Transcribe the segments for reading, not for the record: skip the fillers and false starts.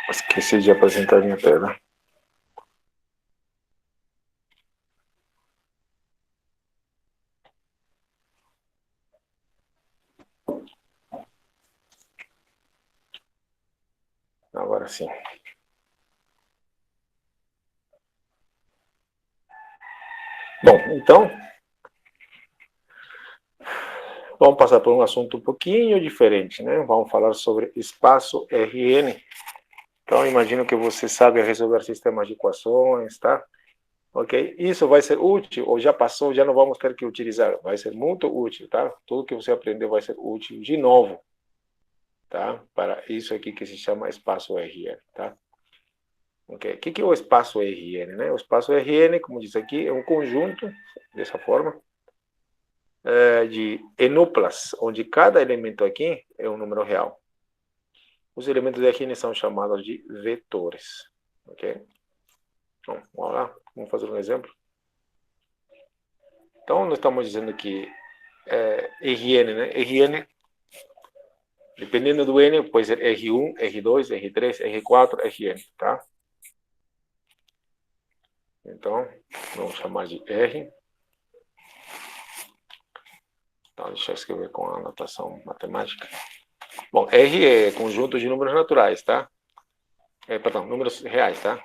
Esqueci de apresentar minha tela. Agora sim. Bom, então, vamos passar por um assunto um pouquinho diferente, né? Vamos falar sobre espaço Rn. Então, imagino que você sabe resolver sistemas de equações, tá? Ok? Isso vai ser útil, ou já passou, já não vamos ter que utilizar. Vai ser muito útil, tá? Tudo que você aprendeu vai ser útil de novo, tá? Para isso aqui que se chama espaço Rn, tá? Ok? O que é o espaço Rn, né? O espaço Rn, como diz aqui, é um conjunto, dessa forma, de enuplas, onde cada elemento aqui é um número real. Os elementos de Rn são chamados de vetores, ok? Então, vamos lá, vamos fazer um exemplo. Então, nós estamos dizendo que Rn, né? Rn, dependendo do n, pode ser R1, R2, R3, R4, Rn, tá? Então, vamos chamar de R. Então, deixa eu escrever com a anotação matemática. Bom, R é conjunto de números naturais, tá? Perdão, números reais, tá?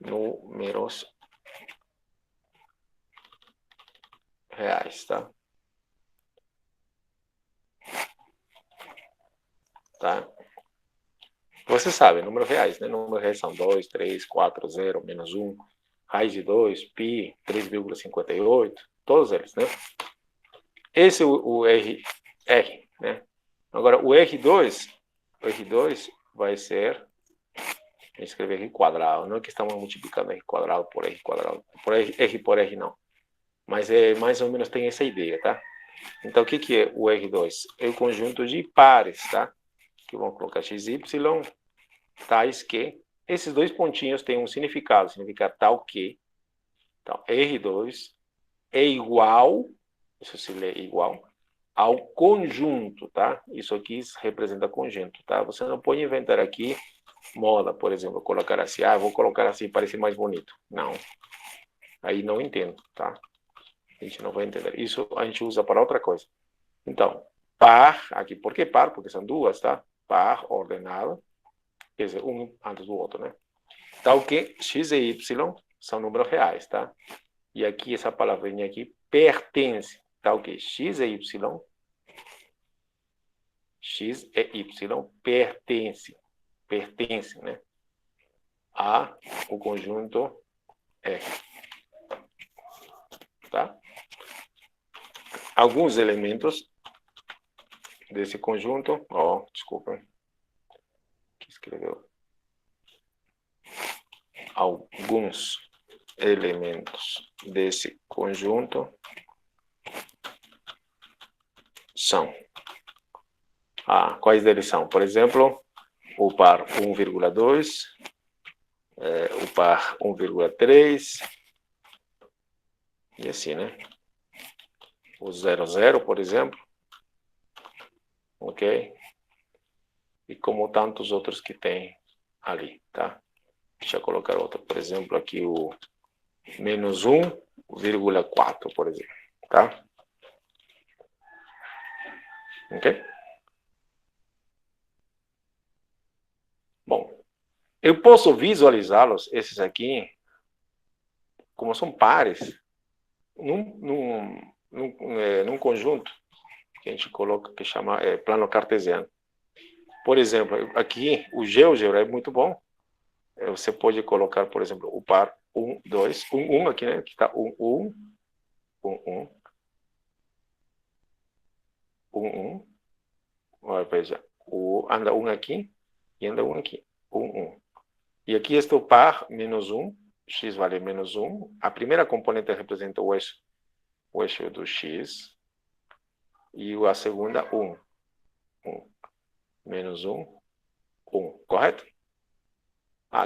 Números reais, tá? Tá? Você sabe, números reais, né? Números reais são 2, 3, 4, 0, menos 1, raiz de 2, pi, 3,58, todos eles, né? Esse é o R, né? Agora, o R2 vai ser, vou escrever R quadrado, não é que estamos multiplicando R quadrado, por R por R não, mas mais ou menos tem essa ideia, tá? Então, o que é o R2? É o conjunto de pares, tá? Que vão colocar XY, tais que esses dois pontinhos têm um significado, significa tal que. Então, R2 é igual, isso se lê igual, ao conjunto, tá? Isso aqui representa conjunto, tá? Você não pode inventar aqui moda, por exemplo, colocar assim, vou colocar assim, parece mais bonito. Não. Aí não entendo, tá? A gente não vai entender. Isso a gente usa para outra coisa. Então, par, aqui, por que par? Porque são duas, tá? Par ordenado, quer dizer, um antes do outro, né? Tal que x e y são números reais, tá? E aqui, essa palavrinha aqui, pertence, tal que x e y pertence, né? A o conjunto R, tá? Alguns elementos desse conjunto, desculpa, que escreveu. Alguns elementos desse conjunto são. Quais deles são? Por exemplo, o par 1,2, o par 1,3, e assim, né? O 0,0, por exemplo, ok? E como tantos outros que tem ali, tá? Deixa eu colocar outro, por exemplo, aqui o menos 1,4, por exemplo, tá? Ok? Bom, eu posso visualizá-los, esses aqui, como são pares, num conjunto que a gente coloca, que chama plano cartesiano. Por exemplo, aqui o GeoGebra é muito bom. Você pode colocar, por exemplo, o par 1, 2, 1 aqui, né? Que está 1, 1, 1, 1, 1. Olha, veja, anda 1 aqui e anda 1 aqui. 1, 1. E aqui está o par menos 1, x vale menos 1. A primeira componente representa o eixo do x. E a segunda, 1. 1. Menos 1, 1. Correto?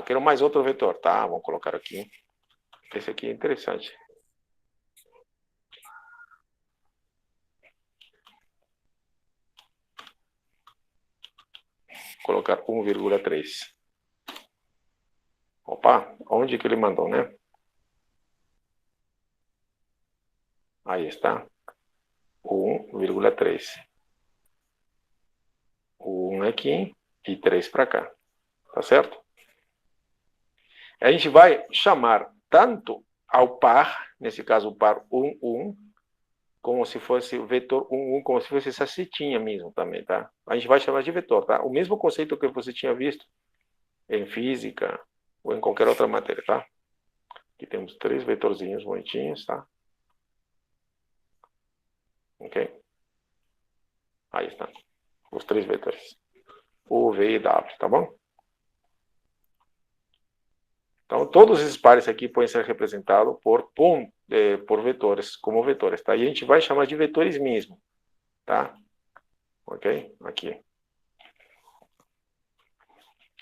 Quero mais outro vetor, tá? Vamos colocar aqui. Esse aqui é interessante. Colocar 1,3. Opa, onde que ele mandou, né? Aí está. 1,3. 1 aqui e 3 para cá. Tá certo? A gente vai chamar tanto ao par, nesse caso o par 1, 1, como se fosse o vetor 1, 1, como se fosse essa setinha mesmo também, tá? A gente vai chamar de vetor, tá? O mesmo conceito que você tinha visto em física ou em qualquer outra matéria, tá? Aqui temos 3 vetorzinhos bonitinhos, tá? Ok? Aí está. Os 3 vetores. U, V e W, tá bom? Então, todos esses pares aqui podem ser representados por vetores, como vetores, tá? E a gente vai chamar de vetores mesmo, tá? Ok? Aqui.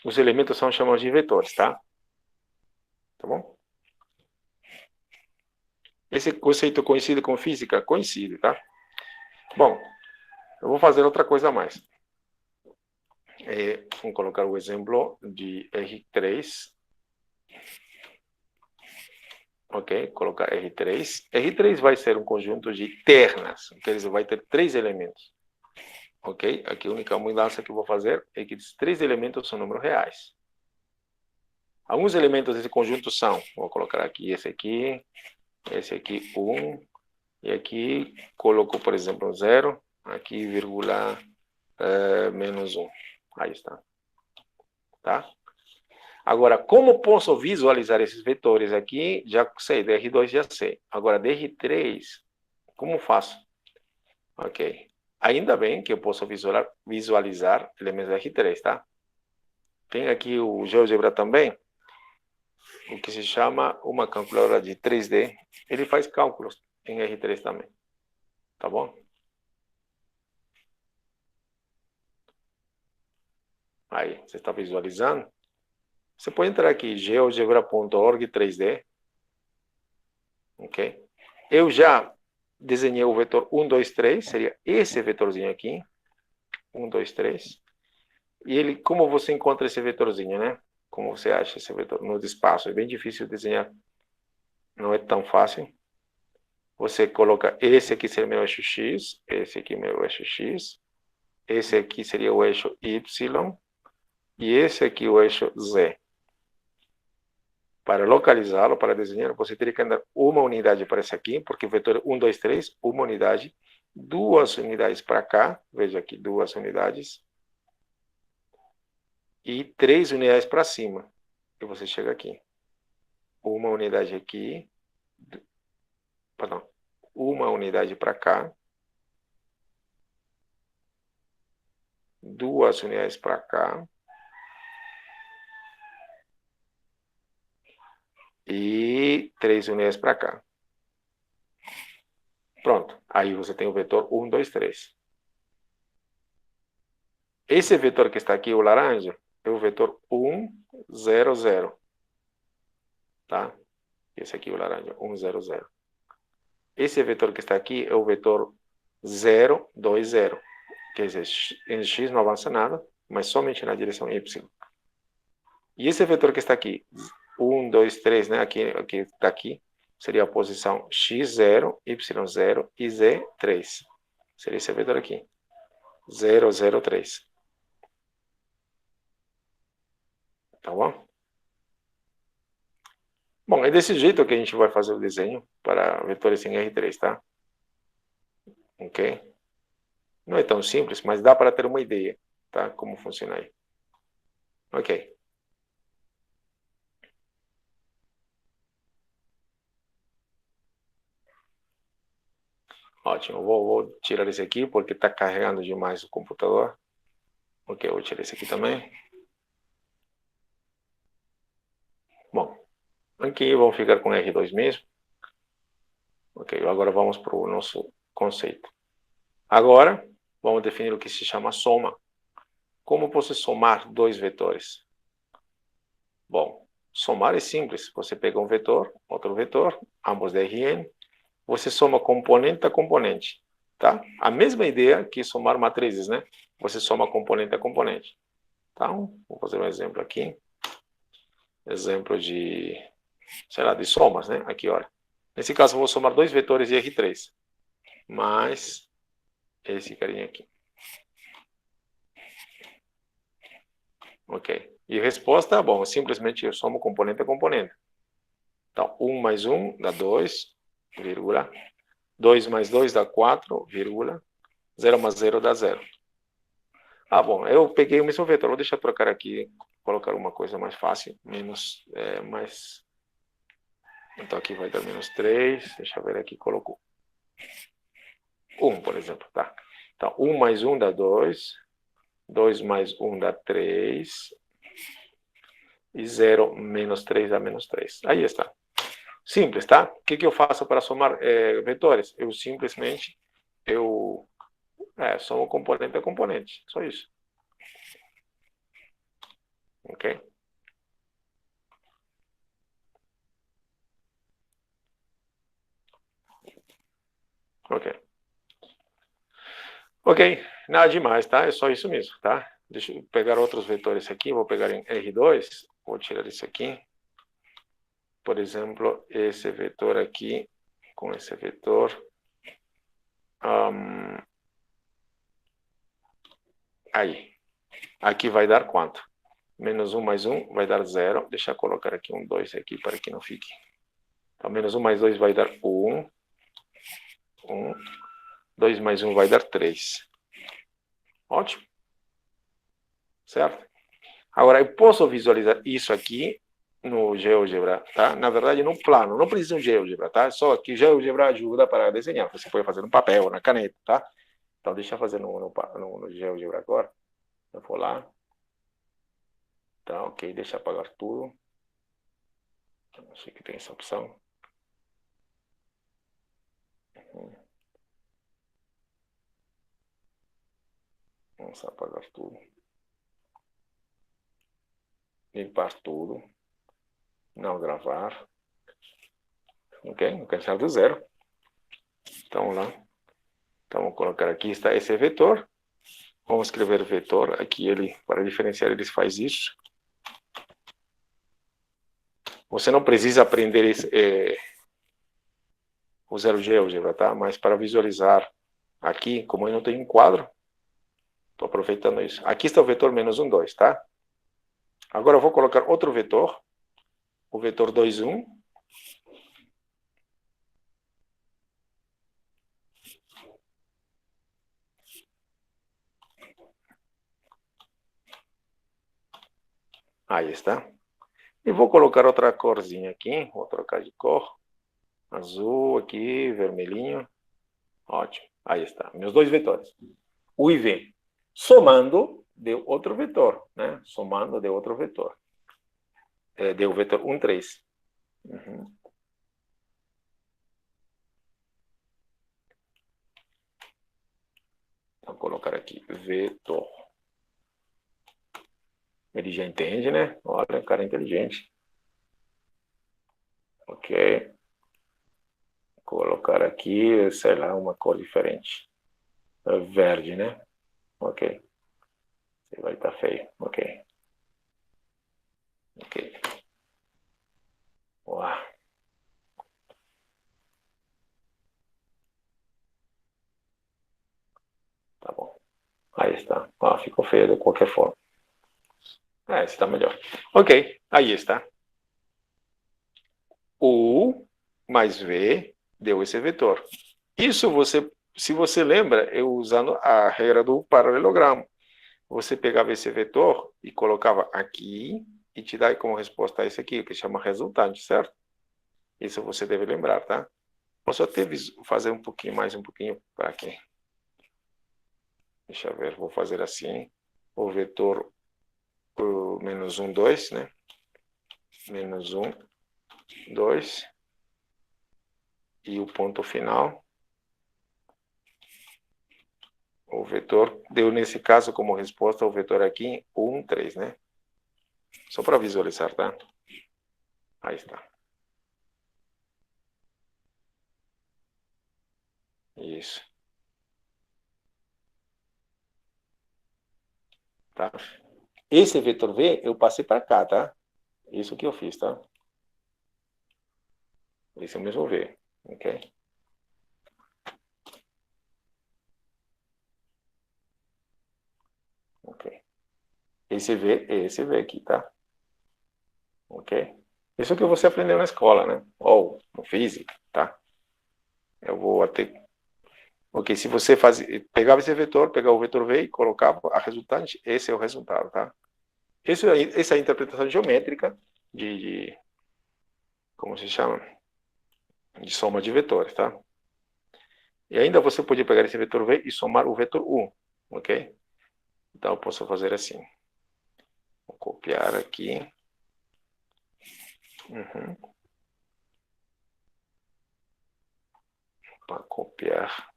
Os elementos são chamados de vetores, tá? Tá bom? Esse conceito coincide com física? Coincide, tá? Bom, eu vou fazer outra coisa a mais. Vamos colocar o exemplo de R3. Ok? Colocar R3. R3 vai ser um conjunto de ternas, que ele vai ter 3 elementos. Ok? Aqui a única mudança que eu vou fazer é que esses 3 elementos são números reais. Alguns elementos desse conjunto são, vou colocar aqui, esse aqui, 1, e aqui coloco, por exemplo, 0, aqui vírgula menos 1. Aí está. Tá? Agora, como posso visualizar esses vetores aqui? Já sei, DR2 já sei. Agora, DR3, como faço? Ok. Ainda bem que eu posso visualizar elementos da R3, tá? Tem aqui o GeoGebra também, o que se chama uma calculadora de 3D. Ele faz cálculos em R3 também. Tá bom? Aí, você está visualizando? Você pode entrar aqui, geogebra.org 3D. Ok? Eu já desenhei o vetor 1, 2, 3, seria esse vetorzinho aqui. 1, 2, 3. E ele, como você encontra esse vetorzinho, né? Como você acha esse vetor no espaço? É bem difícil desenhar. Não é tão fácil. Você coloca, esse aqui seria meu eixo X, esse aqui meu eixo X, esse aqui seria o eixo Y, e esse aqui o eixo Z. Para localizá-lo, para desenhar, você teria que andar uma unidade para esse aqui, porque o vetor 1, 2, 3, uma unidade, 2 unidades para cá, veja aqui, 2 unidades, e 3 unidades para cima. E você chega aqui. Uma unidade aqui, perdão, uma unidade para cá, 2 unidades para cá, e 3 unidades para cá. Pronto. Aí você tem o vetor 1, 2, 3. Esse vetor que está aqui, o laranja, é o vetor 1, 0, 0. Tá? Esse aqui é o laranja, 1, 0, 0. Esse vetor que está aqui é o vetor 0, 2, 0. Quer dizer, em x não avança nada, mas somente na direção y. E esse vetor que está aqui, 1, 2, 3, né? Aqui está aqui, seria a posição x0, y0 e z3. Seria esse vetor aqui. 0, 0, 3. Tá bom? Bom, é desse jeito que a gente vai fazer o desenho para vetores em R3, tá? Ok? Não é tão simples, mas dá para ter uma ideia, tá? Como funciona aí. Ok. Ótimo. Vou tirar esse aqui porque está carregando demais o computador. Ok, eu vou tirar esse aqui também. Bom, aqui vamos ficar com R2 mesmo. Ok, agora vamos para o nosso conceito. Agora, vamos definir o que se chama soma. Como posso somar 2 vetores? Bom, somar é simples. Você pega um vetor, outro vetor, ambos de Rn, você soma componente a componente, tá? A mesma ideia que somar matrizes, né? Você soma componente a componente. Então, vou fazer um exemplo aqui. exemplo de, sei lá, de somas, né? Aqui, olha. Nesse caso, eu vou somar dois vetores de R3, mais esse carinha aqui. Ok. E resposta, bom, simplesmente eu somo componente a componente. Então, 1 mais 1 dá 2, vírgula. 2 mais 2 dá 4, vírgula. 0 mais 0 dá 0. Ah, bom, eu peguei o mesmo vetor. Vou deixar eu trocar aqui, colocar uma coisa mais fácil, menos, mais... Então aqui vai dar menos 3, deixa eu ver aqui, colocou 1, por exemplo, tá? Então, 1 mais 1 dá 2, 2 mais 1 dá 3, e 0 menos 3 dá menos 3. Aí está. Simples, tá? O que eu faço para somar vetores? Eu simplesmente, somo componente a componente, só isso. Ok? Ok. Ok, nada demais, tá? É só isso mesmo, tá? Deixa eu pegar outros vetores aqui, vou pegar em R2, vou tirar isso aqui. Por exemplo, esse vetor aqui, com esse vetor. Aí. Aqui vai dar quanto? Menos 1 mais 1 vai dar 0. Deixa eu colocar aqui um 2 aqui para que não fique. Então, menos 1 mais 2 vai dar 1. 1. 2 mais 1 vai dar 3. Ótimo. Certo? Agora, eu posso visualizar isso aqui no GeoGebra, tá? Na verdade, no plano. Não precisa de GeoGebra, tá? Só que GeoGebra ajuda para desenhar. Você pode fazer no papel, na caneta, tá? Então, deixa eu fazer no GeoGebra agora. Eu vou lá. Tá, ok. Deixa eu apagar tudo. Não sei que tem essa opção. Vamos apagar tudo. Limpar tudo. Não gravar. Ok? Não quero sair do zero. Então, lá. Então, vou colocar aqui, está esse vetor. Vamos escrever vetor. Aqui, ele, para diferenciar, ele faz isso. Você não precisa aprender usar o GeoGebra, tá? Mas para visualizar aqui, como eu não tenho um quadro, estou aproveitando isso. Aqui está o vetor menos 1, 2, tá? Agora eu vou colocar outro vetor, o vetor 2, 1. Aí está. E vou colocar outra corzinha aqui, vou trocar de cor. Azul aqui, vermelhinho. Ótimo. Aí está. Meus dois vetores. U e V. Somando, deu outro vetor, né? Somando, deu outro vetor. Deu o vetor 1, 3. Uhum. Vou colocar aqui, vetor. Ele já entende, né? Olha, cara inteligente. Ok. Colocar aqui, sei lá, uma cor diferente. Verde, né? Ok. Você vai estar feio. Ok. Ok. Uau. Tá bom. Aí está. Ah, ficou feio de qualquer forma. Esse está melhor. Ok. Aí está. U mais V deu esse vetor. Isso você, se você lembra, eu usando a regra do paralelogramo. Você pegava esse vetor e colocava aqui e te dá como resposta esse aqui, que chama resultante, certo? Isso você deve lembrar, tá? Vou só fazer um pouquinho mais, um pouquinho para aqui. Deixa eu ver, vou fazer assim. O vetor menos 1, 2, né? Menos 1, 2. E o ponto final. O vetor deu, nesse caso, como resposta, o vetor aqui, 1, 3, né? Só para visualizar, tá? Aí está. Isso. Tá? Esse vetor V eu passei para cá, tá? Isso que eu fiz, tá? Esse é o mesmo V, ok? Ok. Esse V é esse V aqui, tá? Ok? Isso que você aprendeu na escola, né? Ou no física, tá? Eu vou até... Ok, se você pegava esse vetor, pegava o vetor V e colocava a resultante, esse é o resultado, tá? Essa é a interpretação geométrica como se chama? De soma de vetores, tá? E ainda você pode pegar esse vetor V e somar o vetor U, ok? Então eu posso fazer assim. Vou copiar aqui. Uhum. Para copiar.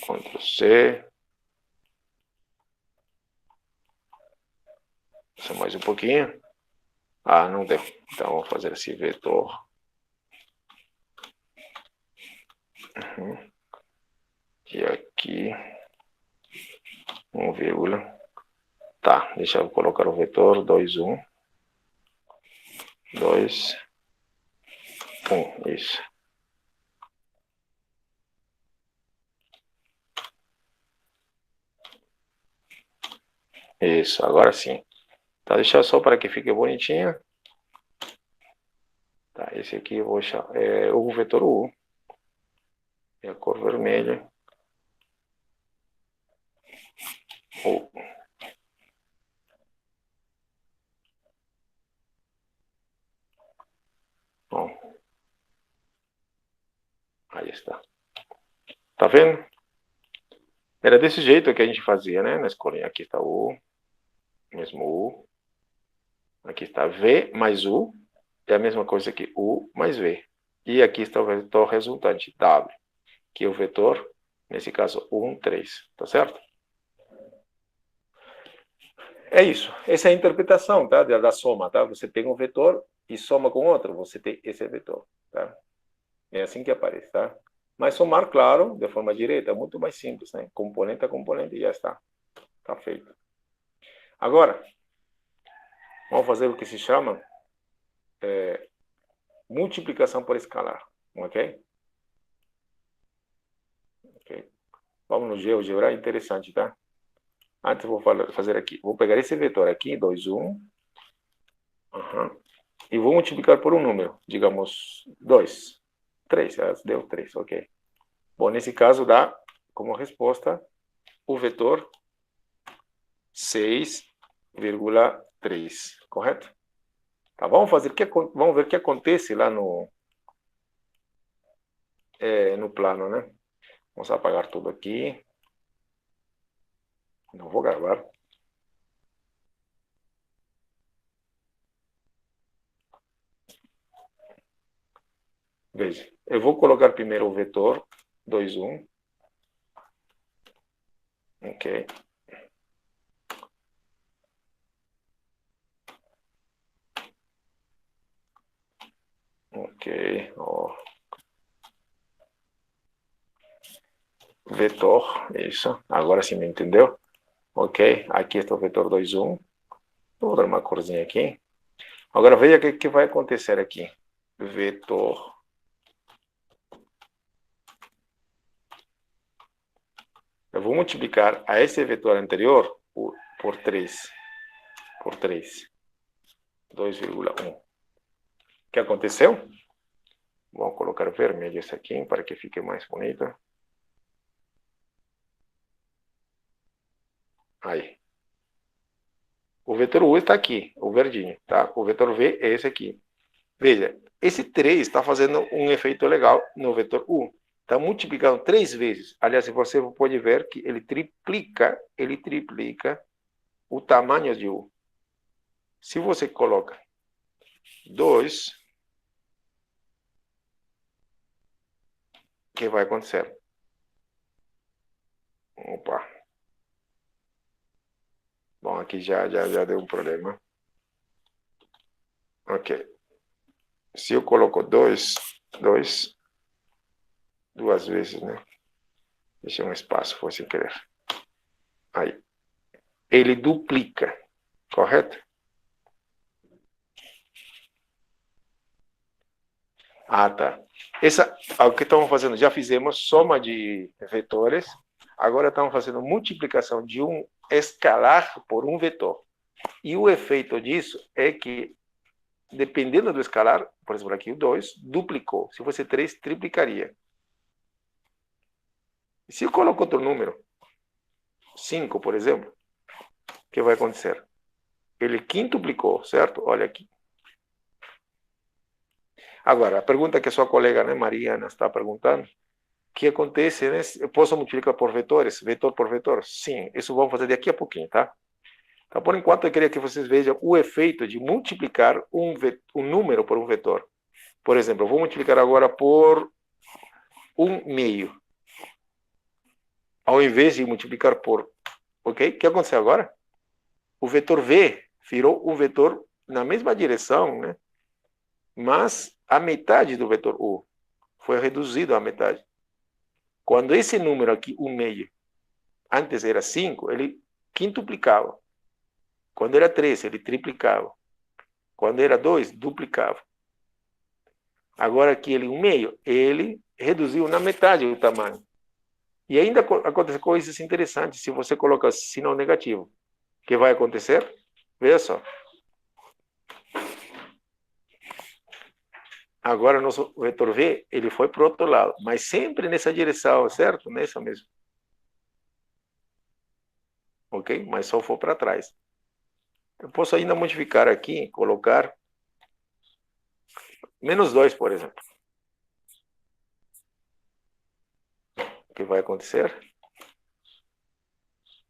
Ctrl C. Só mais um pouquinho. Ah, não deu. Então vou fazer esse vetor. Uhum. E aqui, 1, tá, deixa eu colocar o vetor 2, 1, 2, 1, isso. Isso, agora sim. Tá, deixa só para que fique bonitinho. Tá, esse aqui eu vou chamar, o vetor U. É a cor vermelha. U. Bom, aí está. Tá vendo? Era desse jeito que a gente fazia, né? Na escolinha. Aqui está U, mesmo U. Aqui está V mais U. É a mesma coisa que U mais V. E aqui está o vetor resultante, W, que é o vetor, nesse caso, 1, 3. Tá certo? É isso. Essa é a interpretação, tá? Da soma, tá? Você tem um vetor e soma com outro, você tem esse vetor, tá? É assim que aparece, tá? Mas somar, claro, de forma direta, é muito mais simples, né? Componente a componente e já está. Tá feito. Agora, vamos fazer o que se chama multiplicação por escalar, ok? Ok. Vamos no GeoGebra, é interessante, tá? Antes eu vou fazer aqui, vou pegar esse vetor aqui, 2, 1, e vou multiplicar por um número, digamos 2, 3, deu 3, ok. Bom, nesse caso dá como resposta o vetor 6,3, correto? Tá, vamos ver o que acontece lá no plano, né? Vamos apagar tudo aqui. Não vou gravar. Veja, eu vou colocar primeiro o vetor 2, 1. Ok. Ok. Ó. Vetor, isso. Agora sim me entendeu? Ok. Aqui está o vetor 2, 1. Vou dar uma corzinha aqui. Agora veja o que vai acontecer aqui. Vetor. Eu vou multiplicar a esse vetor anterior por 3. Por 3. 2,1. O que aconteceu? Vamos colocar vermelho esse aqui para que fique mais bonito. Aí. O vetor U está aqui, o verdinho, tá? O vetor V é esse aqui. Veja, esse 3 está fazendo um efeito legal no vetor U. Está multiplicando 3 vezes. Aliás, você pode ver que ele triplica o tamanho de U. Se você coloca 2, o que vai acontecer? Opa. Bom, aqui já deu um problema. Ok. Se eu coloco 2, duas vezes, né? Deixei um espaço, foi sem querer. Aí. Ele duplica, correto? Ah, tá. O que estamos fazendo? Já fizemos soma de vetores. Agora estamos fazendo multiplicação de um escalar por um vetor. E o efeito disso é que, dependendo do escalar, por exemplo, aqui o 2, duplicou. Se fosse 3, triplicaria. Se eu coloco outro número, 5, por exemplo, o que vai acontecer? Ele quintuplicou, certo? Olha aqui. Agora, a pergunta que a sua colega, né, Mariana, está perguntando, o que acontece, né? Eu posso multiplicar por vetores, vetor por vetor? Sim, isso vamos fazer daqui a pouquinho, tá? Então, por enquanto, eu queria que vocês vejam o efeito de multiplicar um número por um vetor. Por exemplo, eu vou multiplicar agora por 1/2. Ao invés de multiplicar por... Ok? O que aconteceu agora? O vetor V virou um vetor na mesma direção, né? Mas a metade do vetor U foi reduzido à metade. Quando esse número aqui, 1/2, antes era 5, ele quintuplicava. Quando era 3, ele triplicava. Quando era 2, duplicava. Agora aqui ele 1/2, ele reduziu na metade o tamanho. E ainda acontecem coisas interessantes se você colocar sinal negativo. O que vai acontecer? Veja só. Agora o nosso vetor V, ele foi para o outro lado, mas sempre nessa direção, certo? Nessa mesmo. Ok? Mas só for para trás. Eu posso ainda modificar aqui, colocar -2, por exemplo. O que vai acontecer?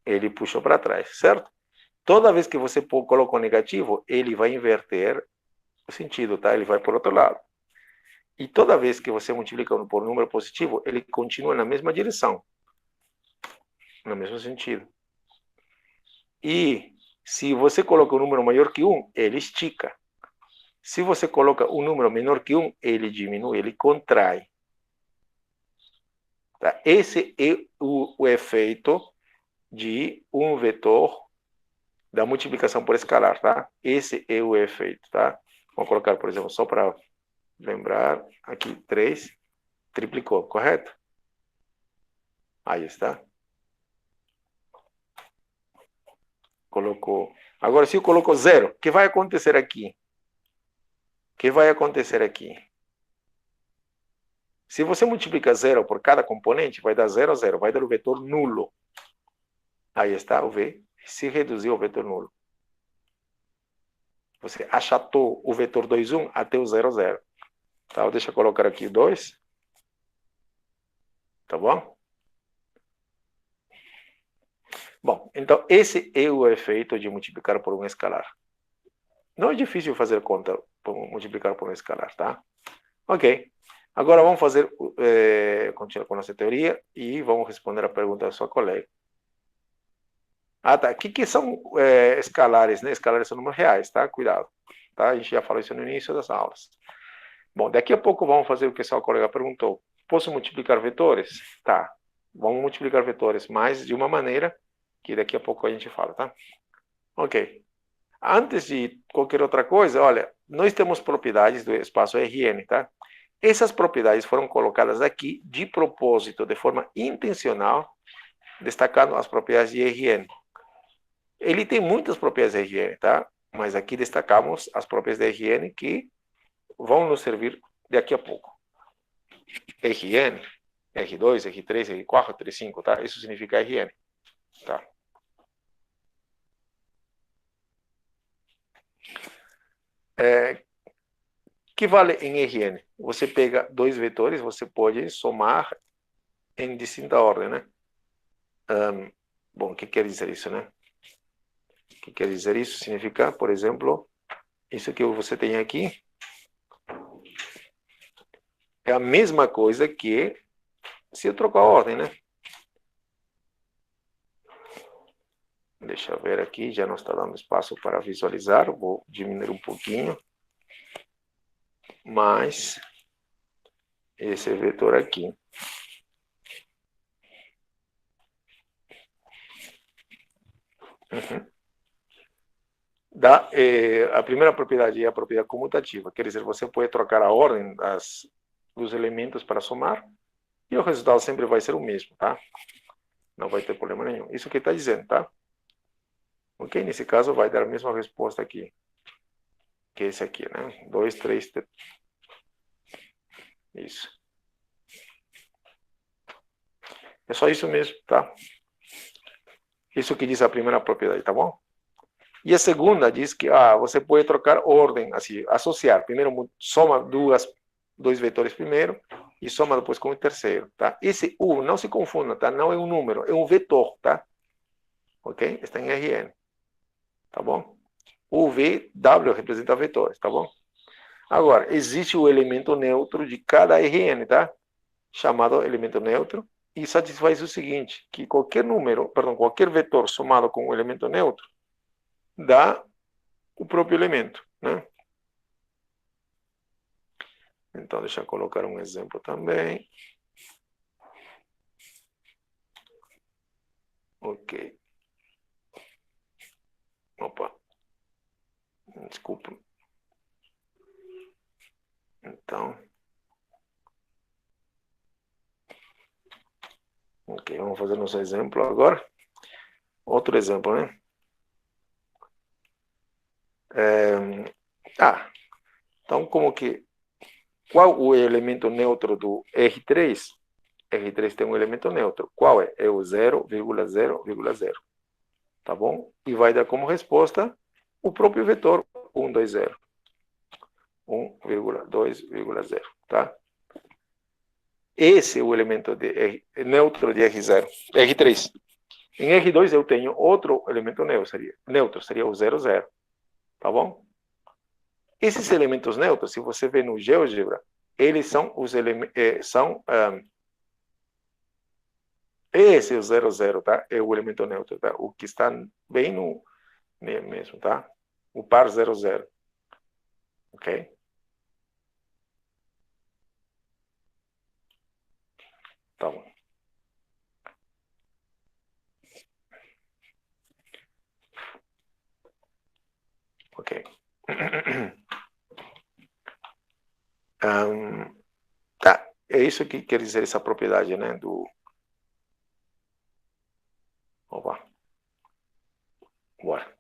Ele puxou para trás, certo? Toda vez que você coloca um negativo, ele vai inverter o sentido, tá? Ele vai para o outro lado. E toda vez que você multiplica por um número positivo, ele continua na mesma direção, no mesmo sentido. E se você coloca um número maior que 1, ele estica. Se você coloca um número menor que 1, ele diminui, ele contrai. Tá? Esse é o efeito de um vetor da multiplicação por escalar, tá? Esse é o efeito, tá? Vamos colocar, por exemplo, só para lembrar, aqui 3, triplicou, correto? Aí está. Colocou. Agora, se eu coloco 0, o que vai acontecer aqui? O que vai acontecer aqui? Se você multiplica 0 por cada componente, vai dar 0, 0, vai dar o vetor nulo. Aí está o V, se reduziu o vetor nulo. Você achatou o vetor 2, 1 até o 0, 0. Tá? Deixa eu colocar aqui 2. Tá bom? Bom, então esse é o efeito de multiplicar por um escalar. Não é difícil fazer conta por multiplicar por um escalar, tá? Ok. Agora vamos fazer, continuar com a nossa teoria e vamos responder a pergunta da sua colega. Ah, tá. O que são escalares, né? Escalares são números reais, tá? Cuidado. Tá? A gente já falou isso no início das aulas. Bom, daqui a pouco vamos fazer o que a sua colega perguntou. Posso multiplicar vetores? Tá. Vamos multiplicar vetores, mas de uma maneira que daqui a pouco a gente fala, tá? Ok. Antes de qualquer outra coisa, olha, nós temos propriedades do espaço Rn, tá? Essas propriedades foram colocadas aqui de propósito, de forma intencional, destacando as propriedades de Rn. Ele tem muitas propriedades de Rn, tá? Mas aqui destacamos as propriedades de Rn que vão nos servir daqui a pouco. Rn, R2, R3, R4, R5, tá? Isso significa Rn, tá? Que vale em Rn? Você pega dois vetores, você pode somar em distinta ordem, né? Bom, o que quer dizer isso, né? O que quer dizer isso? Significa, por exemplo, isso que você tem aqui é a mesma coisa que se eu trocar a ordem, né? Deixa eu ver aqui, já não está dando espaço para visualizar, vou diminuir um pouquinho. Mais esse vetor aqui. Uhum. A primeira propriedade é a propriedade comutativa, quer dizer, você pode trocar a ordem dos elementos para somar, e o resultado sempre vai ser o mesmo, tá? Não vai ter problema nenhum. Isso que está dizendo, tá? Ok? Nesse caso, vai dar a mesma resposta aqui, que esse aqui, né? 2, 3, isso. É só isso mesmo, tá? Isso que diz a primeira propriedade, tá bom? E a segunda diz que você pode trocar ordem, assim, associar. Primeiro soma dois vetores primeiro e soma depois com o terceiro, tá? Esse U, não se confunda, tá? Não é um número, é um vetor, tá? Ok? Está em Rn, tá bom? O V, W representa vetores, tá bom? Agora, existe o elemento neutro de cada Rn, tá? Chamado elemento neutro, e satisfaz o seguinte, que qualquer número, perdão, qualquer vetor somado com o elemento neutro dá o próprio elemento, né? Então, deixa eu colocar um exemplo também. Ok. Opa. Desculpa. Então. Ok, vamos fazer nosso exemplo agora. Outro exemplo, né? Então, como que... Qual o elemento neutro do R3? R3 tem um elemento neutro. Qual é? É o 0,0,0. Tá bom? E vai dar como resposta o próprio vetor 1,2,0. 1,2,0. Tá? Esse é o elemento neutro de R0. R3. Em R2 eu tenho outro elemento neutro, seria o 0, 0. Tá bom? Esses elementos neutros, se você vê no GeoGebra, eles são os elementos, esse é o 0, 0, tá? É o elemento neutro, tá? O que está bem no mesmo, tá? O par 0, 0. Ok? Tá bom. Ok. Tá. É isso que quer dizer essa propriedade, né? Opa. Bora.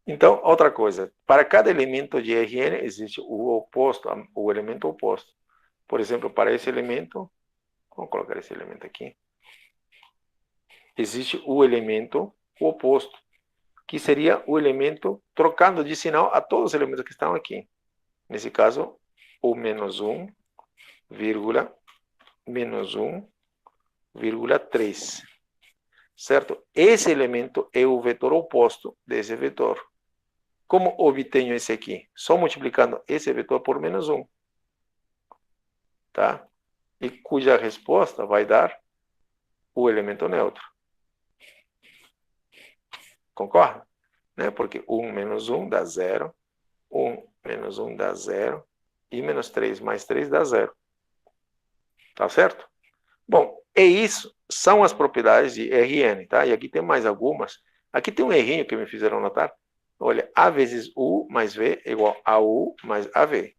Então, outra coisa. Para cada elemento de Rn existe o oposto, o elemento oposto. Por exemplo, para esse elemento, vamos colocar esse elemento aqui. Existe o elemento oposto, que seria o elemento trocando de sinal a todos os elementos que estão aqui. Nesse caso, o menos 1, vírgula, menos 1, vírgula 3. Certo? Esse elemento é o vetor oposto desse vetor. Como obtenho esse aqui? Só multiplicando esse vetor por menos 1. Tá? E cuja resposta vai dar o elemento neutro. Concorda? Né? Porque 1 menos 1 dá 0. 1 menos 1 dá 0. E menos 3 mais 3 dá 0. Tá certo? Bom, é isso. São as propriedades de Rn, tá? E aqui tem mais algumas. Aqui tem um errinho que me fizeram notar. Olha, A vezes U mais V é igual a U mais AV.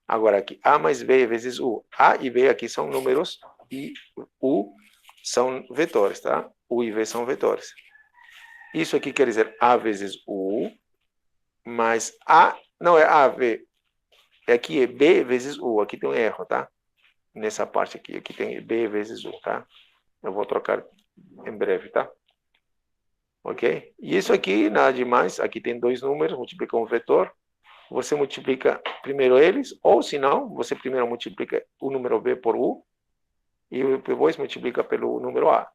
Agora aqui, A mais B vezes U. A e B aqui são números e U são vetores, tá? U e V são vetores. Isso aqui quer dizer A vezes U mais A... Não, é AV. Aqui é B vezes U. Aqui tem um erro, tá? Nessa parte aqui. Aqui tem B vezes U, tá? Eu vou trocar em breve, tá? Ok? E isso aqui, nada demais. Aqui tem dois números, multiplica um vetor. Você multiplica primeiro eles, ou se não, você primeiro multiplica o número B por U, e depois multiplica pelo número A.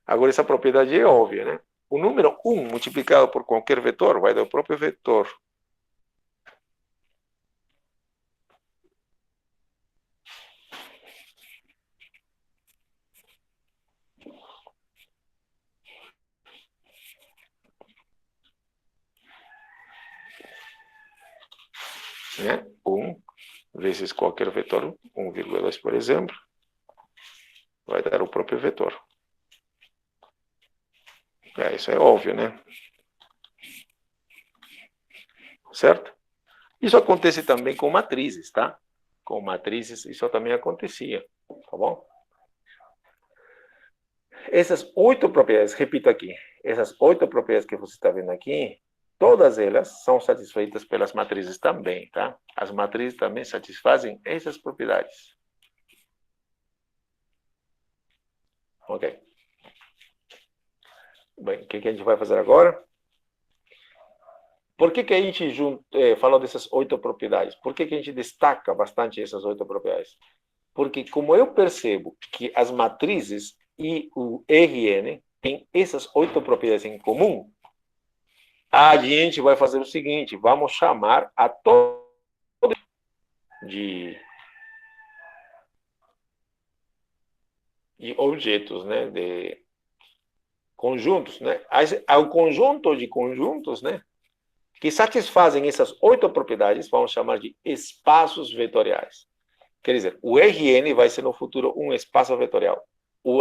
Agora, essa propriedade é óbvia, né? O número 1 multiplicado por qualquer vetor vai dar o próprio vetor. Né? 1 vezes qualquer vetor, 1,2, por exemplo, vai dar o próprio vetor. Isso é óbvio, né? certo? Isso acontece também com matrizes, tá? Com matrizes isso também acontecia, tá bom? Essas 8 propriedades, repito aqui, essas 8 propriedades que você está vendo aqui, todas elas são satisfeitas pelas matrizes também, tá? As matrizes também satisfazem essas propriedades. Ok. Bem, o que a gente vai fazer agora? Por que a gente falou dessas 8 propriedades? Por que a gente destaca bastante essas 8 propriedades? Porque como eu percebo que as matrizes e o Rn têm essas 8 propriedades em comum, a gente vai fazer o seguinte, vamos chamar a todos de objetos, né, de conjuntos, né? Ao conjunto de conjuntos, né, que satisfazem essas 8 propriedades, vamos chamar de espaços vetoriais. Quer dizer, o Rn vai ser no futuro um espaço vetorial.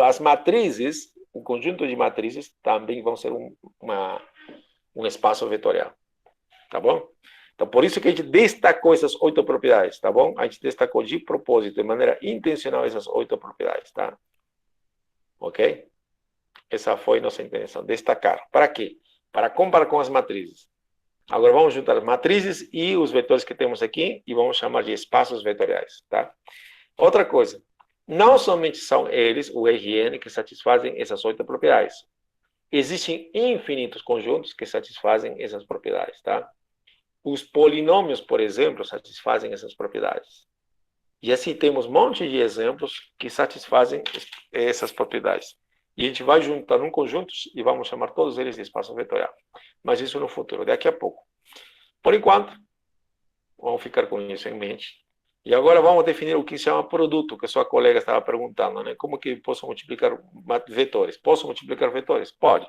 As matrizes, o conjunto de matrizes, também vão ser um espaço vetorial. Tá bom? Então, por isso que a gente destacou essas 8 propriedades, tá bom? A gente destacou de propósito, de maneira intencional, essas 8 propriedades, tá? Ok? Essa foi nossa intenção, destacar. Para quê? Para comparar com as matrizes. Agora vamos juntar as matrizes e os vetores que temos aqui e vamos chamar de espaços vetoriais, tá? Outra coisa, não somente são eles, o Rn, que satisfazem essas 8 propriedades. Existem infinitos conjuntos que satisfazem essas propriedades, tá? Os polinômios, por exemplo, satisfazem essas propriedades. E assim temos um monte de exemplos que satisfazem essas propriedades. E a gente vai juntar num conjunto e vamos chamar todos eles de espaço vetorial. Mas isso no futuro, daqui a pouco. Por enquanto, vamos ficar com isso em mente. E agora vamos definir o que se chama produto, que a sua colega estava perguntando, né? Como que posso multiplicar vetores? Posso multiplicar vetores? Pode.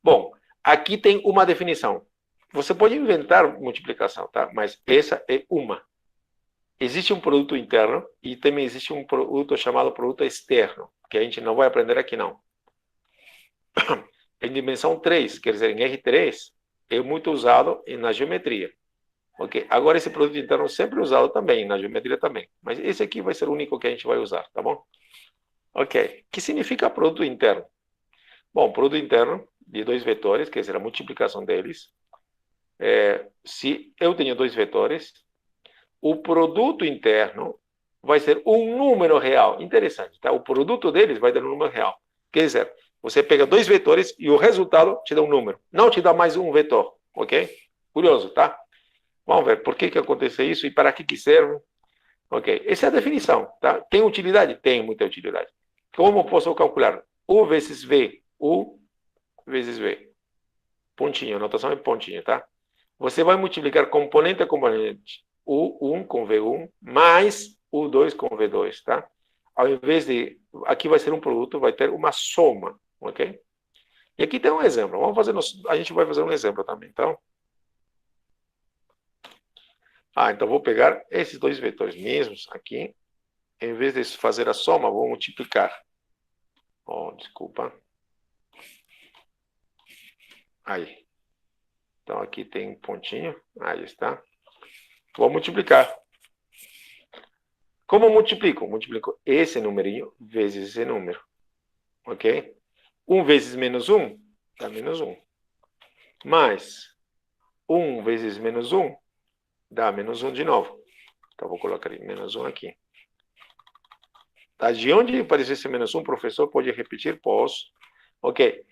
Bom, aqui tem uma definição. Você pode inventar multiplicação, tá? Mas essa é uma. Existe um produto interno e também existe um produto chamado produto externo, que a gente não vai aprender aqui, não. Em dimensão 3, quer dizer, em R3, é muito usado na geometria. Okay? Agora, esse produto interno sempre usado também, na geometria também. Mas esse aqui vai ser o único que a gente vai usar, tá bom? Ok. O que significa produto interno? Bom, produto interno de 2 vetores, quer dizer, a multiplicação deles. Se eu tenho 2 vetores, o produto interno vai ser um número real. Interessante, tá? O produto deles vai dar um número real. Quer dizer, você pega 2 vetores e o resultado te dá um número. Não te dá mais um vetor, ok? Curioso, tá? Vamos ver por que acontece isso e para que serve. Ok, essa é a definição, tá? Tem utilidade? Tem muita utilidade. Como posso calcular? U vezes V, U vezes V. Pontinho, a notação é pontinho, tá? Você vai multiplicar componente a componente U1 com V1 mais U2 com V2, tá? Ao invés de... Aqui vai ser um produto, vai ter uma soma, ok? E aqui tem um exemplo. A gente vai fazer um exemplo também, então. Então vou pegar esses 2 vetores mesmos aqui. Em vez de fazer a soma, vou multiplicar. Desculpa. Aí. Então aqui tem um pontinho. Aí está. Vou multiplicar. Como multiplico? Multiplico esse numerinho vezes esse número. Ok? 1 vezes menos 1 dá menos 1. Mais 1 vezes menos 1 dá menos 1 de novo. Então vou colocar menos 1 aqui. Tá? De onde apareceu esse menos 1, professor? Pode repetir? Posso. Ok.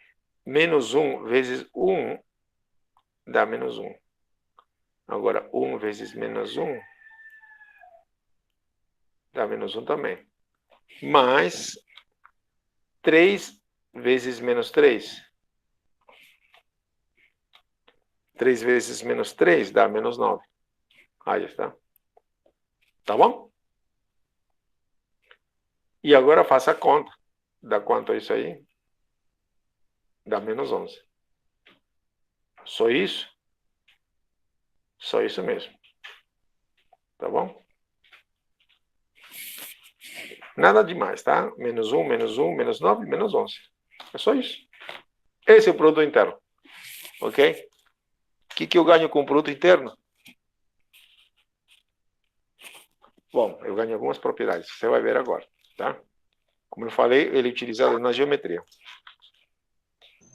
Menos 1 vezes 1 dá menos 1. Agora, 1 vezes menos 1 dá menos 1 também. Mais 3 vezes menos 3. 3 vezes menos 3 dá menos 9. Aí está. Tá bom? E agora faça a conta. Dá quanto é isso aí? Dá menos 11. Só isso? Só isso mesmo. Tá bom? Nada demais, tá? Menos 1, menos 1, menos 9, menos 11. É só isso. Esse é o produto interno. Ok? O que eu ganho com o produto interno? Bom, eu ganho algumas propriedades, você vai ver agora, tá? Como eu falei, ele é utilizado na geometria.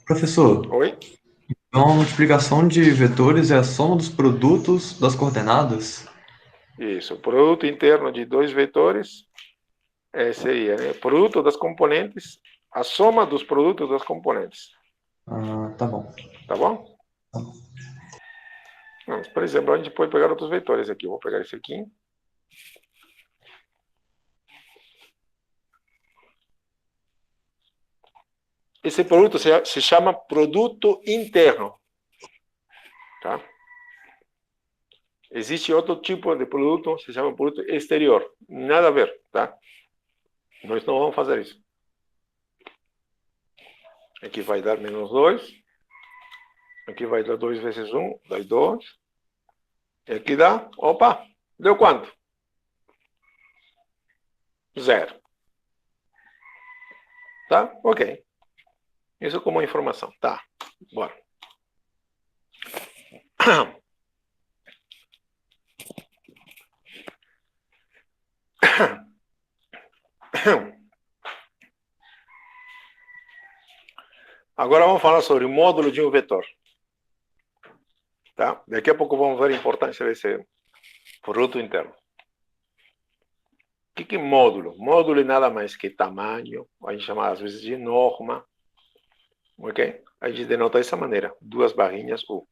Professor, Oi? então a multiplicação de vetores é a soma dos produtos das coordenadas? Isso, o produto interno de dois vetores seria, né, produto das componentes, a soma dos produtos das componentes. Ah, tá bom. Tá bom? Tá bom. Mas, por exemplo, a gente pode pegar outros vetores aqui. Eu vou pegar esse aqui. Esse produto se chama produto interno. Tá? Existe outro tipo de produto, se chama produto exterior. Nada a ver, tá? Nós não vamos fazer isso. Aqui vai dar menos 2. Aqui vai dar 2 vezes 1, dá 2. E aqui dá, opa, deu quanto? 0. Tá? Ok. Isso como informação. Tá, bora. Agora vamos falar sobre o módulo de um vetor. Tá? Daqui a pouco vamos ver a importância desse produto interno. O que é módulo? Módulo é nada mais que tamanho, a gente chama às vezes de norma, ok? A gente denota dessa maneira, duas barrinhas U.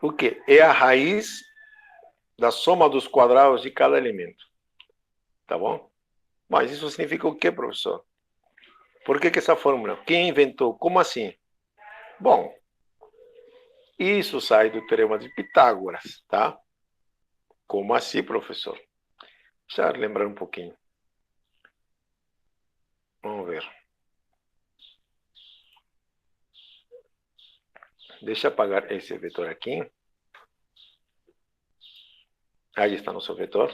O que? É a raiz da soma dos quadrados de cada elemento. Tá bom? Mas isso significa o que, professor? Por que essa fórmula? Quem inventou? Como assim? Bom, isso sai do teorema de Pitágoras, tá? Como assim, professor? Deixa eu lembrar um pouquinho. Vamos ver. Deixa eu apagar esse vetor aqui. Aí está nosso vetor.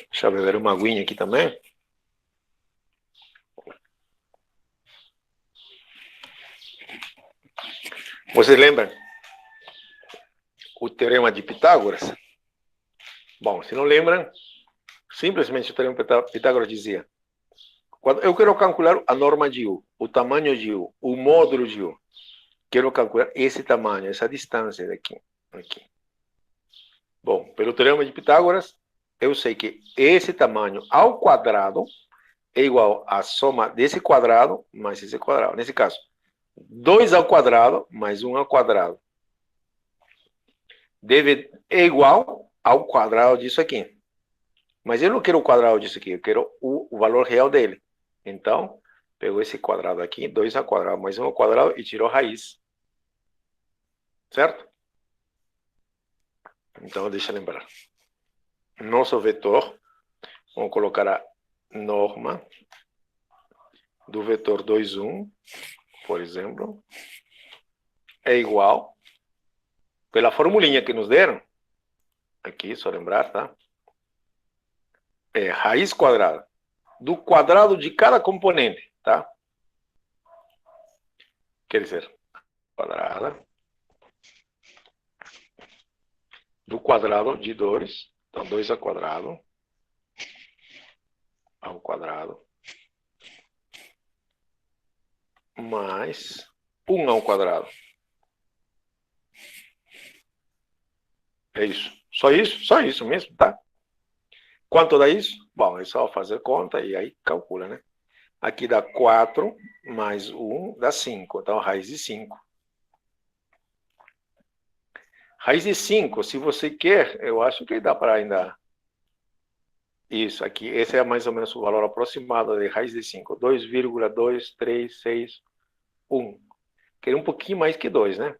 Deixa eu beber uma aguinha aqui também. Vocês lembram o teorema de Pitágoras? Bom, se não lembram, simplesmente o teorema de Pitágoras dizia: quando eu quero calcular a norma de U, o tamanho de U, o módulo de U, quero calcular esse tamanho, essa distância daqui. Aqui. Bom, pelo teorema de Pitágoras, eu sei que esse tamanho ao quadrado é igual à soma desse quadrado mais esse quadrado. Nesse caso, 2 ao quadrado mais 1 ao quadrado é igual ao quadrado disso aqui. Mas eu não quero o quadrado disso aqui, eu quero o valor real dele. Então, pegou esse quadrado aqui, 2 ao quadrado mais 1 ao quadrado e tirou a raiz. Certo? Então, deixa eu lembrar. Nosso vetor, vamos colocar a norma do vetor 2, 1, por exemplo, é igual, pela formulinha que nos deram, aqui, só lembrar, tá? É raiz quadrada do quadrado de cada componente, tá? Quer dizer, quadrada do quadrado de 2, então 2 ao quadrado, mais 1 ao quadrado. É isso. Só isso? Só isso mesmo, tá? Quanto dá isso? Bom, é só fazer conta e aí calcula, né? Aqui dá 4 mais 1 dá 5. Então, raiz de 5. Raiz de 5, se você quer, eu acho que dá para ainda... Isso aqui, esse é mais ou menos o valor aproximado de raiz de 5. 2,2361. Queria um pouquinho mais que 2, né?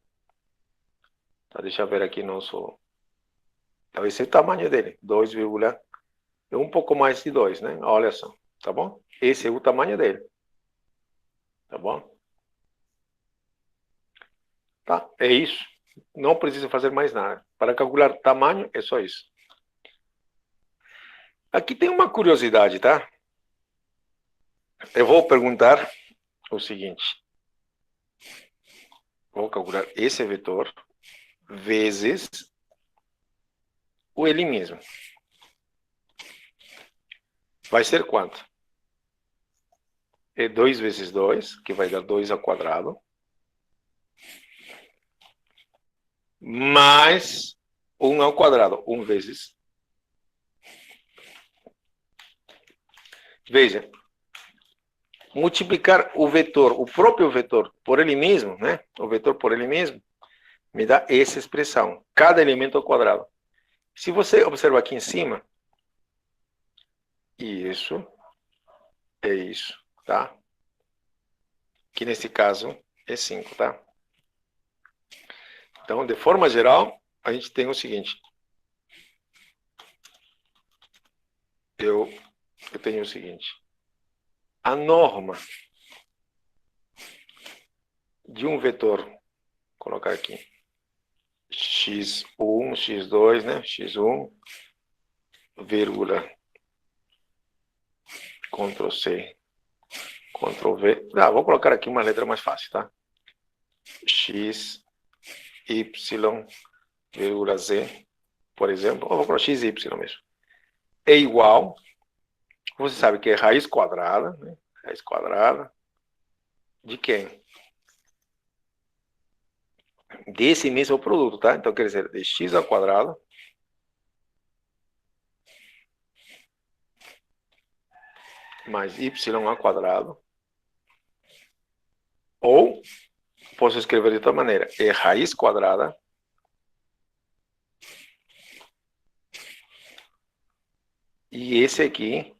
Tá, deixa eu ver aqui nosso... Talvez esse é o tamanho dele. 2, é um pouco mais de 2, né? Olha só, tá bom? Esse é o tamanho dele. Tá bom? Tá, é isso. Não precisa fazer mais nada. Para calcular tamanho, é só isso. Aqui tem uma curiosidade, tá? Eu vou perguntar o seguinte. Vou calcular esse vetor vezes o ele mesmo. Vai ser quanto? É 2 vezes 2, que vai dar 2 ao quadrado, mais 1 ao quadrado, 1 vezes. Veja, multiplicar o vetor, o próprio vetor, por ele mesmo, né? O vetor por ele mesmo, me dá essa expressão, cada elemento ao quadrado. Se você observar aqui em cima, isso é isso, tá? Que nesse caso é 5, tá? Então, de forma geral, a gente tem o seguinte. Eu tenho o seguinte. A norma de um vetor, vou colocar aqui, x1, x2, né? x1, vírgula, Ctrl C, Ctrl V. Vou colocar aqui uma letra mais fácil, tá? X, Y, vírgula Z, por exemplo. Ou vou colocar x, y mesmo. É igual, você sabe que é raiz quadrada, né? Raiz quadrada de quem? Desse mesmo produto, tá? Então, quer dizer, de x ao quadrado mais y ao quadrado. Ou, posso escrever de outra maneira, é raiz quadrada e esse aqui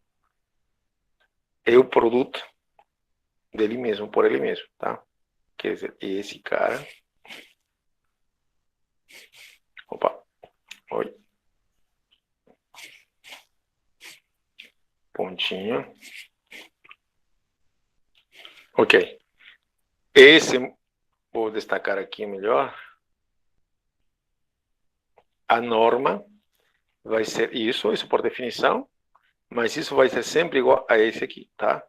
é o produto dele mesmo, por ele mesmo, tá? Quer dizer, esse cara... Opa, oi. Pontinho. Ok. Esse, vou destacar aqui melhor. A norma vai ser isso por definição, mas isso vai ser sempre igual a esse aqui, tá?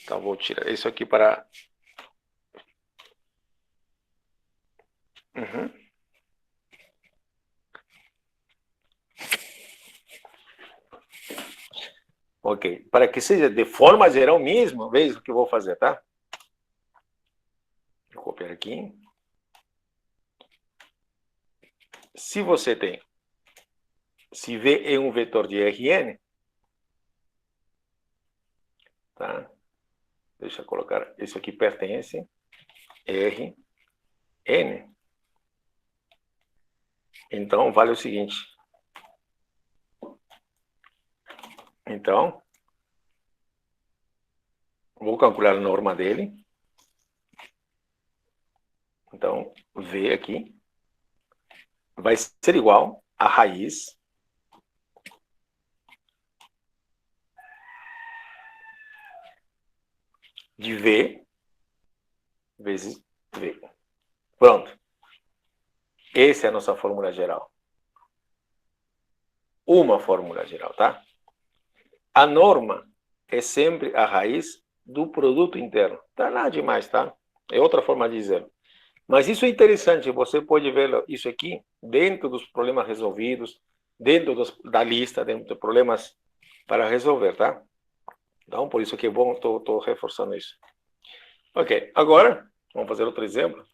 Então, vou tirar isso aqui para... Ok. Para que seja de forma geral mesmo, veja o que eu vou fazer, tá? Vou copiar aqui. Se você tem... Se V é um vetor de Rn, tá? Deixa eu colocar... Isso aqui pertence Rn. Então, vale o seguinte. Então, vou calcular a norma dele. Então, V aqui vai ser igual a raiz de V vezes V. Pronto. Essa é a nossa fórmula geral. Uma fórmula geral, tá? A norma é sempre a raiz do produto interno. Tá nada demais, tá? É outra forma de dizer. Mas isso é interessante, você pode ver isso aqui dentro dos problemas resolvidos, dentro da lista, dentro de problemas para resolver, tá? Então, por isso que é bom, estou reforçando isso. Ok, agora, vamos fazer outro exemplo.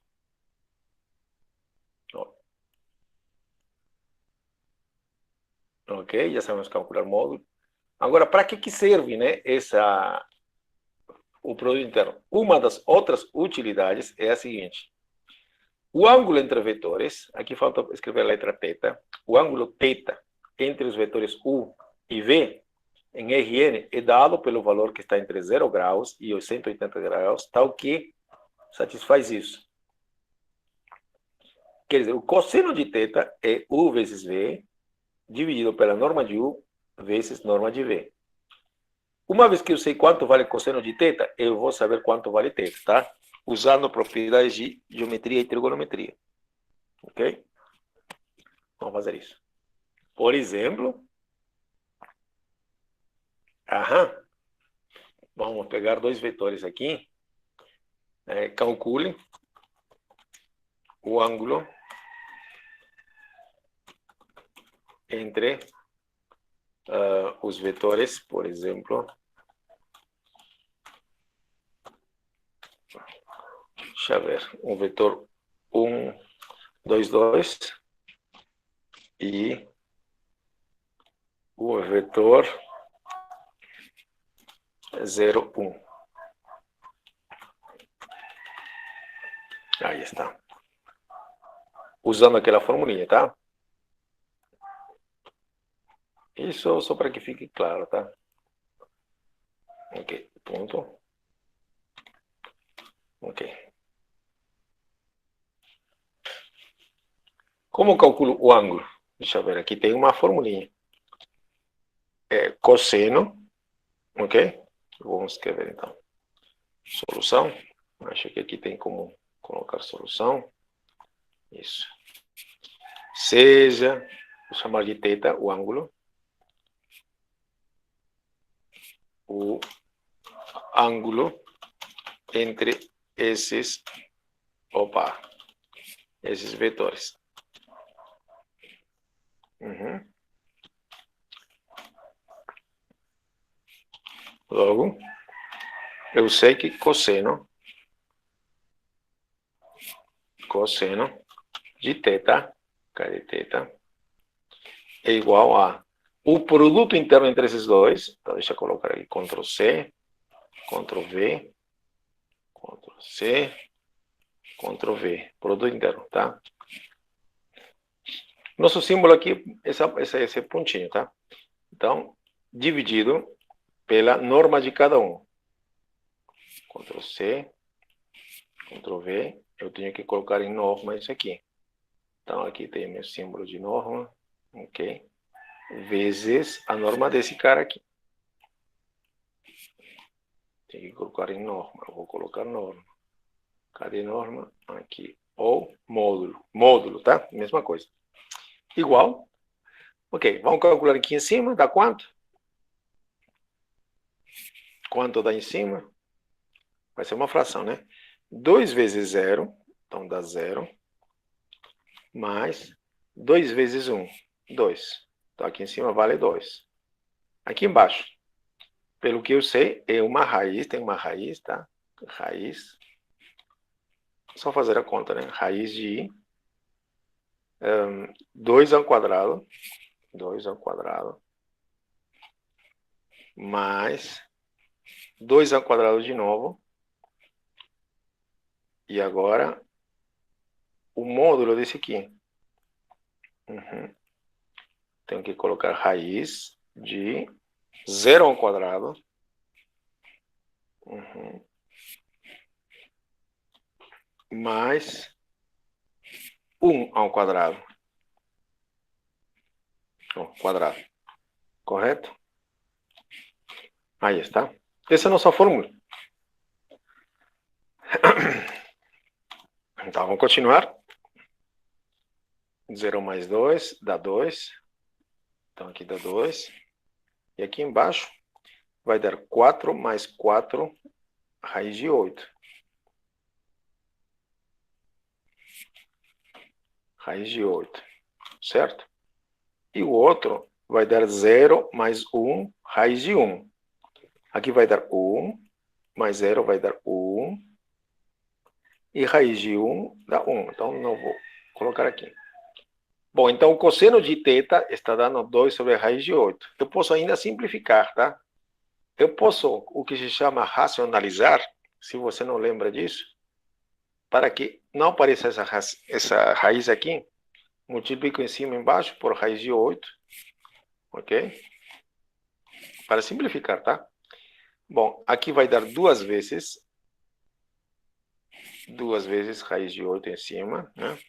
Ok, já sabemos calcular módulo. Agora, para que serve, né, o produto interno? Uma das outras utilidades é a seguinte. O ângulo entre vetores, aqui falta escrever a letra θ, o ângulo θ entre os vetores U e V, em Rn, é dado pelo valor que está entre 0 graus e os 180 graus, tal que satisfaz isso. Quer dizer, o cosseno de θ é U vezes V, dividido pela norma de U vezes norma de V. Uma vez que eu sei quanto vale cosseno de θ, eu vou saber quanto vale θ, tá? Usando propriedades de geometria e trigonometria. Ok? Vamos fazer isso. Por exemplo, vamos pegar dois vetores aqui. Calcule o ângulo entre os vetores, por exemplo, deixa eu ver, um vetor 1, 2, 2 e o vetor 0, 1. Aí está. Usando aquela formulinha, tá? Isso só para que fique claro, tá? Ok, ponto. Ok. Como calculo o ângulo? Deixa eu ver, aqui tem uma formulinha. É cosseno, ok? Vamos escrever então. Solução. Acho que aqui tem como colocar solução. Isso. Seja, vou chamar de θ, o ângulo. O ângulo entre esses vetores. Logo, eu sei que cosseno de θ, cadê θ, é igual a o produto interno entre esses dois. Então, deixa eu colocar aqui Ctrl C, Ctrl V, Ctrl C, Ctrl V, produto interno, tá? Nosso símbolo aqui é esse pontinho, tá? Então, dividido pela norma de cada um. Ctrl C, Ctrl V, eu tenho que colocar em norma isso aqui. Então, aqui tem meu símbolo de norma, ok? Vezes a norma desse cara aqui. Tem que colocar em norma. Eu vou colocar norma. Cadê norma? Aqui. Ou módulo. Módulo, tá? Mesma coisa. Igual. Ok, vamos calcular aqui em cima. Dá quanto? Quanto dá em cima? Vai ser uma fração, né? 2 vezes 0. Então, dá 0. Mais 2 vezes 1. 2. Então, aqui em cima vale 2. Aqui embaixo, pelo que eu sei, é uma raiz. Tem uma raiz, tá? Raiz. Só fazer a conta, né? Raiz de 2 ao quadrado. 2 ao quadrado. Mais 2 ao quadrado de novo. E agora, o módulo desse aqui. Tenho que colocar raiz de 0 ao quadrado. Mais 1 ao quadrado. Quadrado. Correto? Aí está. Essa é a nossa fórmula. Então, vamos continuar. 0 mais 2 dá 2. Então, aqui dá 2. E aqui embaixo vai dar 4 mais 4, raiz de 8. Raiz de 8. Certo? E o outro vai dar 0 mais 1, raiz de 1. Aqui vai dar 1, mais 0 vai dar 1. E raiz de 1 dá 1. Então, não vou colocar aqui. Bom, então o cosseno de θ está dando 2 sobre a raiz de 8. Eu posso ainda simplificar, tá? Eu posso, o que se chama racionalizar, se você não lembra disso, para que não apareça essa raiz aqui, multiplico em cima e embaixo por raiz de 8, ok? Para simplificar, tá? Bom, aqui vai dar 2 vezes raiz de 8 em cima, né?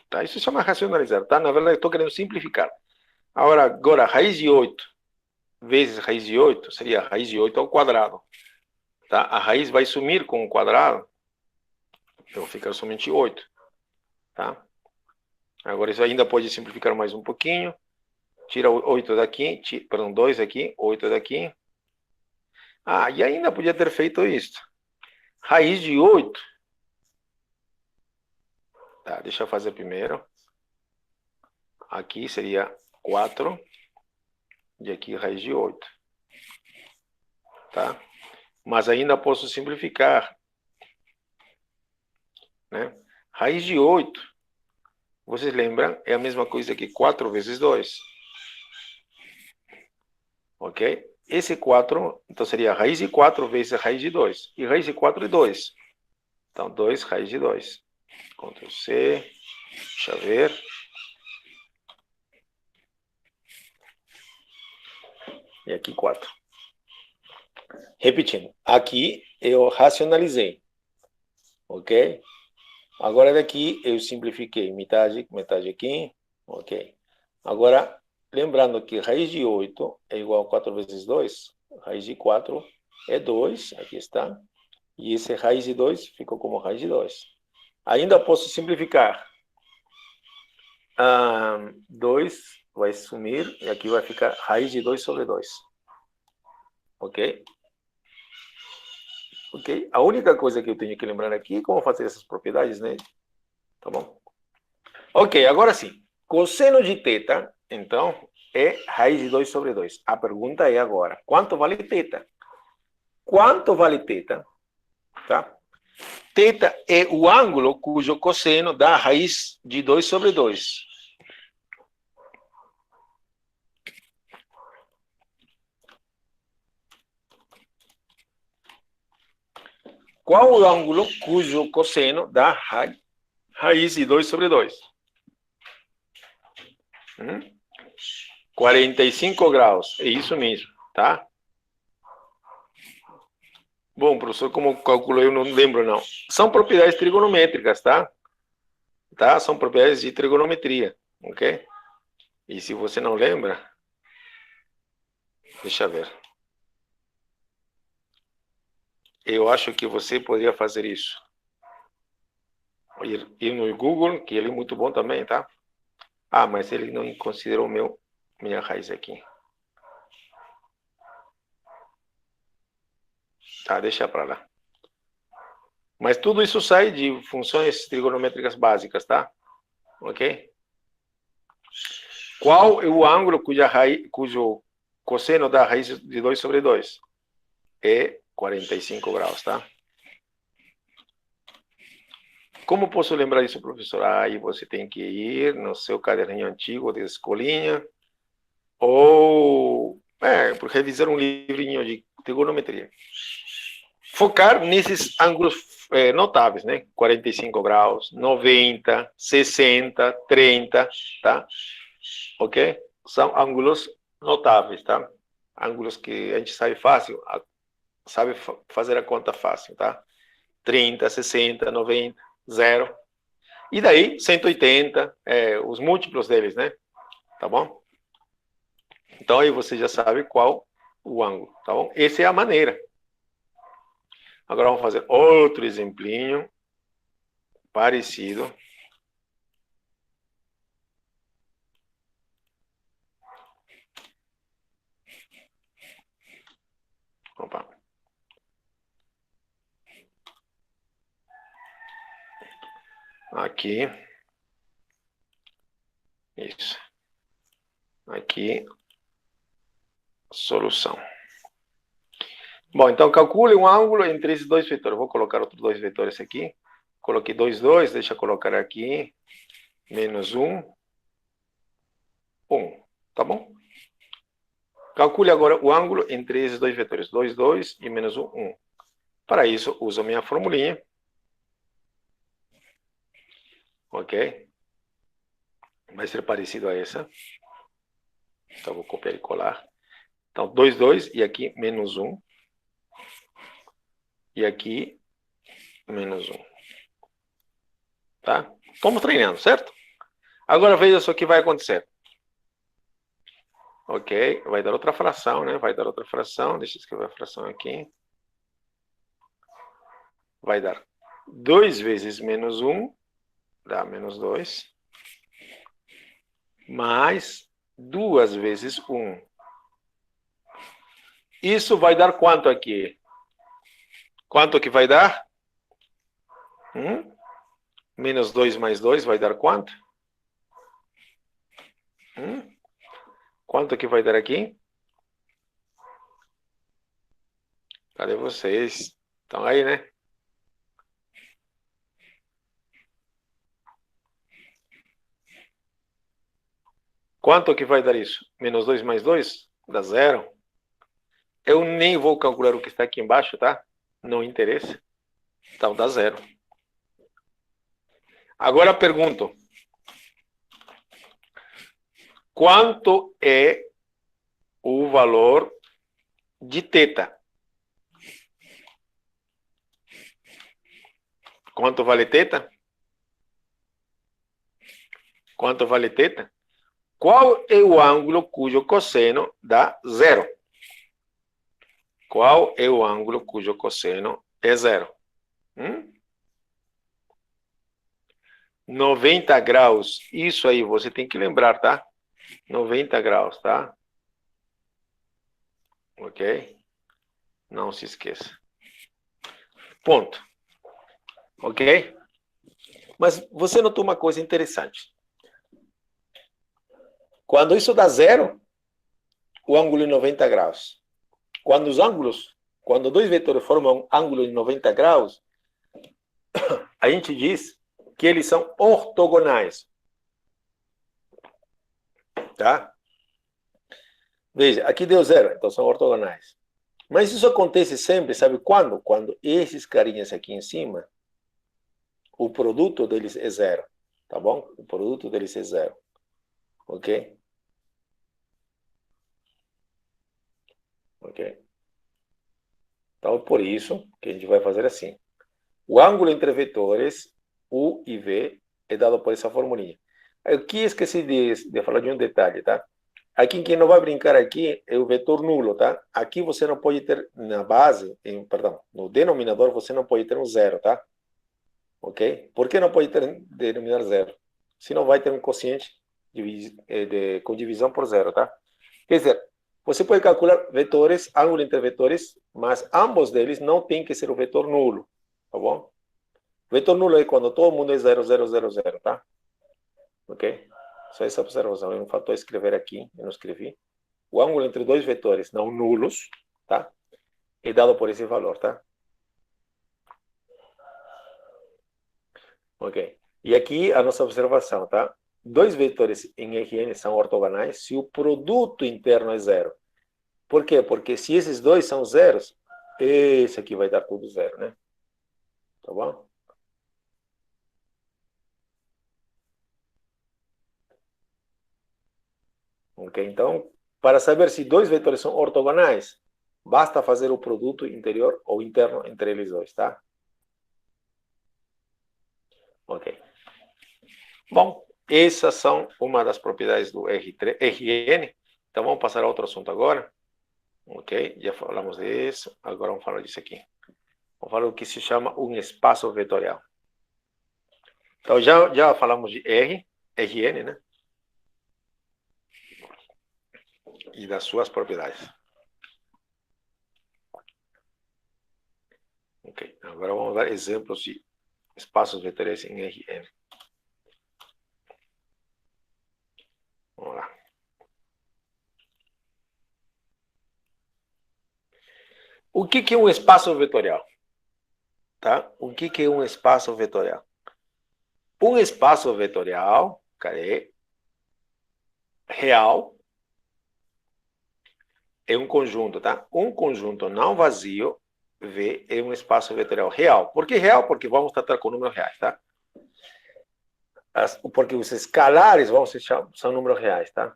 Tá? Isso se chama racionalizar, tá? Na verdade, eu estou querendo simplificar. Agora, raiz de 8 vezes raiz de 8 seria raiz de 8 ao quadrado. Tá? A raiz vai sumir com o quadrado, então fica somente 8. Tá? Agora, isso ainda pode simplificar mais um pouquinho. Tira 8 daqui, perdão, 2 aqui, 8 daqui. Ah, e ainda podia ter feito isso. Raiz de 8. Tá, deixa eu fazer primeiro. Aqui seria 4. E aqui raiz de 8. Tá? Mas ainda posso simplificar. Né? Raiz de 8, vocês lembram? É a mesma coisa que 4 vezes 2. Ok? Esse 4, então seria raiz de 4 vezes raiz de 2. E raiz de 4 é 2. Então, 2 raiz de 2. Ctrl C. Deixa eu ver. E aqui 4. Repetindo. Aqui eu racionalizei. Ok? Agora daqui eu simplifiquei. Metade, metade aqui. Ok. Agora, lembrando que raiz de 8 é igual a 4 vezes 2. Raiz de 4 é 2. Aqui está. E esse raiz de 2 ficou como raiz de 2. Ainda posso simplificar. 2 vai sumir e aqui vai ficar raiz de 2 sobre 2. Ok? Ok? A única coisa que eu tenho que lembrar aqui é como fazer essas propriedades, né? Tá bom? Ok, agora sim. Cosseno de θ, então, é raiz de 2 sobre 2. A pergunta é agora, quanto vale θ? Quanto vale θ? Tá? Θ é o ângulo cujo cosseno dá raiz de 2 sobre 2. Qual o ângulo cujo cosseno dá raiz de 2 sobre 2? 45 graus. É isso mesmo, tá? Bom, professor, como calculou, eu não lembro, não. São propriedades trigonométricas, tá? São propriedades de trigonometria, ok? E se você não lembra, deixa eu ver. Eu acho que você poderia fazer isso. Ir no Google, que ele é muito bom também, tá? Mas ele não considerou minha raiz aqui. Tá, deixa para lá. Mas tudo isso sai de funções trigonométricas básicas, tá? Ok? Qual é o ângulo cujo cosseno dá raiz de 2 sobre 2? É 45 graus, tá? Como posso lembrar isso, professor? Aí você tem que ir no seu caderninho antigo de escolinha ou revisar um livrinho de trigonometria. Focar nesses ângulos notáveis, né? 45 graus, 90, 60, 30, tá? Ok? São ângulos notáveis, tá? Ângulos que a gente sabe fácil, sabe fazer a conta fácil, tá? 30, 60, 90, 0. E daí, 180, os múltiplos deles, né? Tá bom? Então aí você já sabe qual o ângulo, tá bom? Essa é a maneira. Agora vamos fazer outro exemplinho parecido. Opa. Aqui. Isso. Aqui. Solução. Bom, então calcule um ângulo entre esses dois vetores. Vou colocar outros dois vetores aqui. Coloquei 2, 2. Deixa eu colocar aqui. Menos 1. 1. Tá bom? Calcule agora o ângulo entre esses dois vetores. 2, 2 e menos 1, 1. Para isso, uso a minha formulinha. Ok? Vai ser parecido a essa. Então, vou copiar e colar. Então, 2, 2 e aqui menos 1. E aqui menos 1. Tá? Estamos treinando, certo? Agora veja só o que vai acontecer. Ok? Vai dar outra fração, né? Vai dar outra fração. Deixa eu escrever a fração aqui. Vai dar 2 vezes menos 1. Dá menos 2. Mais 2 vezes 1. Isso vai dar quanto aqui? Quanto que vai dar? Menos 2 mais 2 vai dar quanto? Quanto que vai dar aqui? Cadê vocês? Estão aí, né? Quanto que vai dar isso? Menos 2 mais 2? Dá 0. Eu nem vou calcular o que está aqui embaixo, tá? Não interessa. Então dá 0. Agora pergunto. Quanto é o valor de θ? Quanto vale θ? Quanto vale θ? Qual é o ângulo cujo cosseno dá 0? Qual é o ângulo cujo cosseno é 0? 90 graus. Isso aí você tem que lembrar, tá? 90 graus, tá? Ok? Não se esqueça. Ponto. Ok? Mas você notou uma coisa interessante. Quando isso dá 0, o ângulo é 90 graus. Quando dois vetores formam um ângulo de 90 graus, a gente diz que eles são ortogonais. Tá? Veja, aqui deu 0, então são ortogonais. Mas isso acontece sempre, sabe quando? Quando esses carinhas aqui em cima, o produto deles é 0. Tá bom? O produto deles é 0. Ok? Ok? Então, por isso que a gente vai fazer assim. O ângulo entre vetores, U e V, é dado por essa formulinha. Aqui esqueci de falar de um detalhe, tá? Aqui, quem não vai brincar aqui é o vetor nulo, tá? Aqui você não pode ter, na base, no denominador, você não pode ter um 0, tá? Ok? Por que não pode ter denominador 0? Se não vai ter um quociente com divisão por 0, tá? Quer dizer, você pode calcular vetores, ângulo entre vetores, mas ambos deles não tem que ser o vetor nulo, tá bom? O vetor nulo é quando todo mundo é 0, 0, 0, 0, tá? Ok? Só essa observação. Eu não faltou escrever aqui, eu não escrevi. O ângulo entre dois vetores não nulos, tá? É dado por esse valor, tá? Ok. E aqui a nossa observação, tá? Dois vetores em Rn são ortogonais se o produto interno é 0. Por quê? Porque se esses dois são zeros, esse aqui vai dar tudo 0, né? Tá bom? Ok, então, para saber se dois vetores são ortogonais, basta fazer o produto interior ou interno entre eles dois, tá? Ok. Bom, essas são uma das propriedades do Rn. Então, vamos passar a outro assunto agora. Ok, já falamos disso. Agora vamos falar disso aqui. Vamos falar do que se chama um espaço vetorial. Então, já falamos de Rn, né? E das suas propriedades. Ok, agora vamos dar exemplos de espaços vetoriais em Rn. Vamos lá. O que é um espaço vetorial? Tá? O que é um espaço vetorial? Um espaço vetorial, real, é um conjunto, tá? Um conjunto não vazio, V, é um espaço vetorial real. Por que real? Porque vamos tratar com números reais, tá? Porque os escalares são números reais, tá?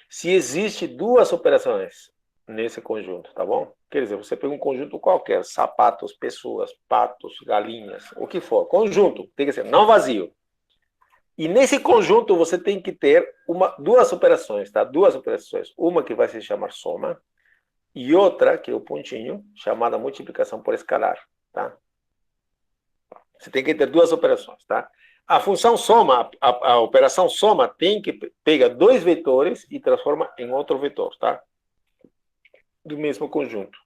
Se existe duas operações nesse conjunto, tá bom? Quer dizer, você pega um conjunto qualquer, sapatos, pessoas, patos, galinhas, o que for, conjunto, tem que ser não vazio. E nesse conjunto você tem que ter duas operações, tá? Duas operações. Uma que vai se chamar soma e outra, que é o pontinho, chamada multiplicação por escalar, tá? Você tem que ter duas operações, tá? A função soma, a operação soma tem que pegar dois vetores e transforma em outro vetor, tá? Do mesmo conjunto,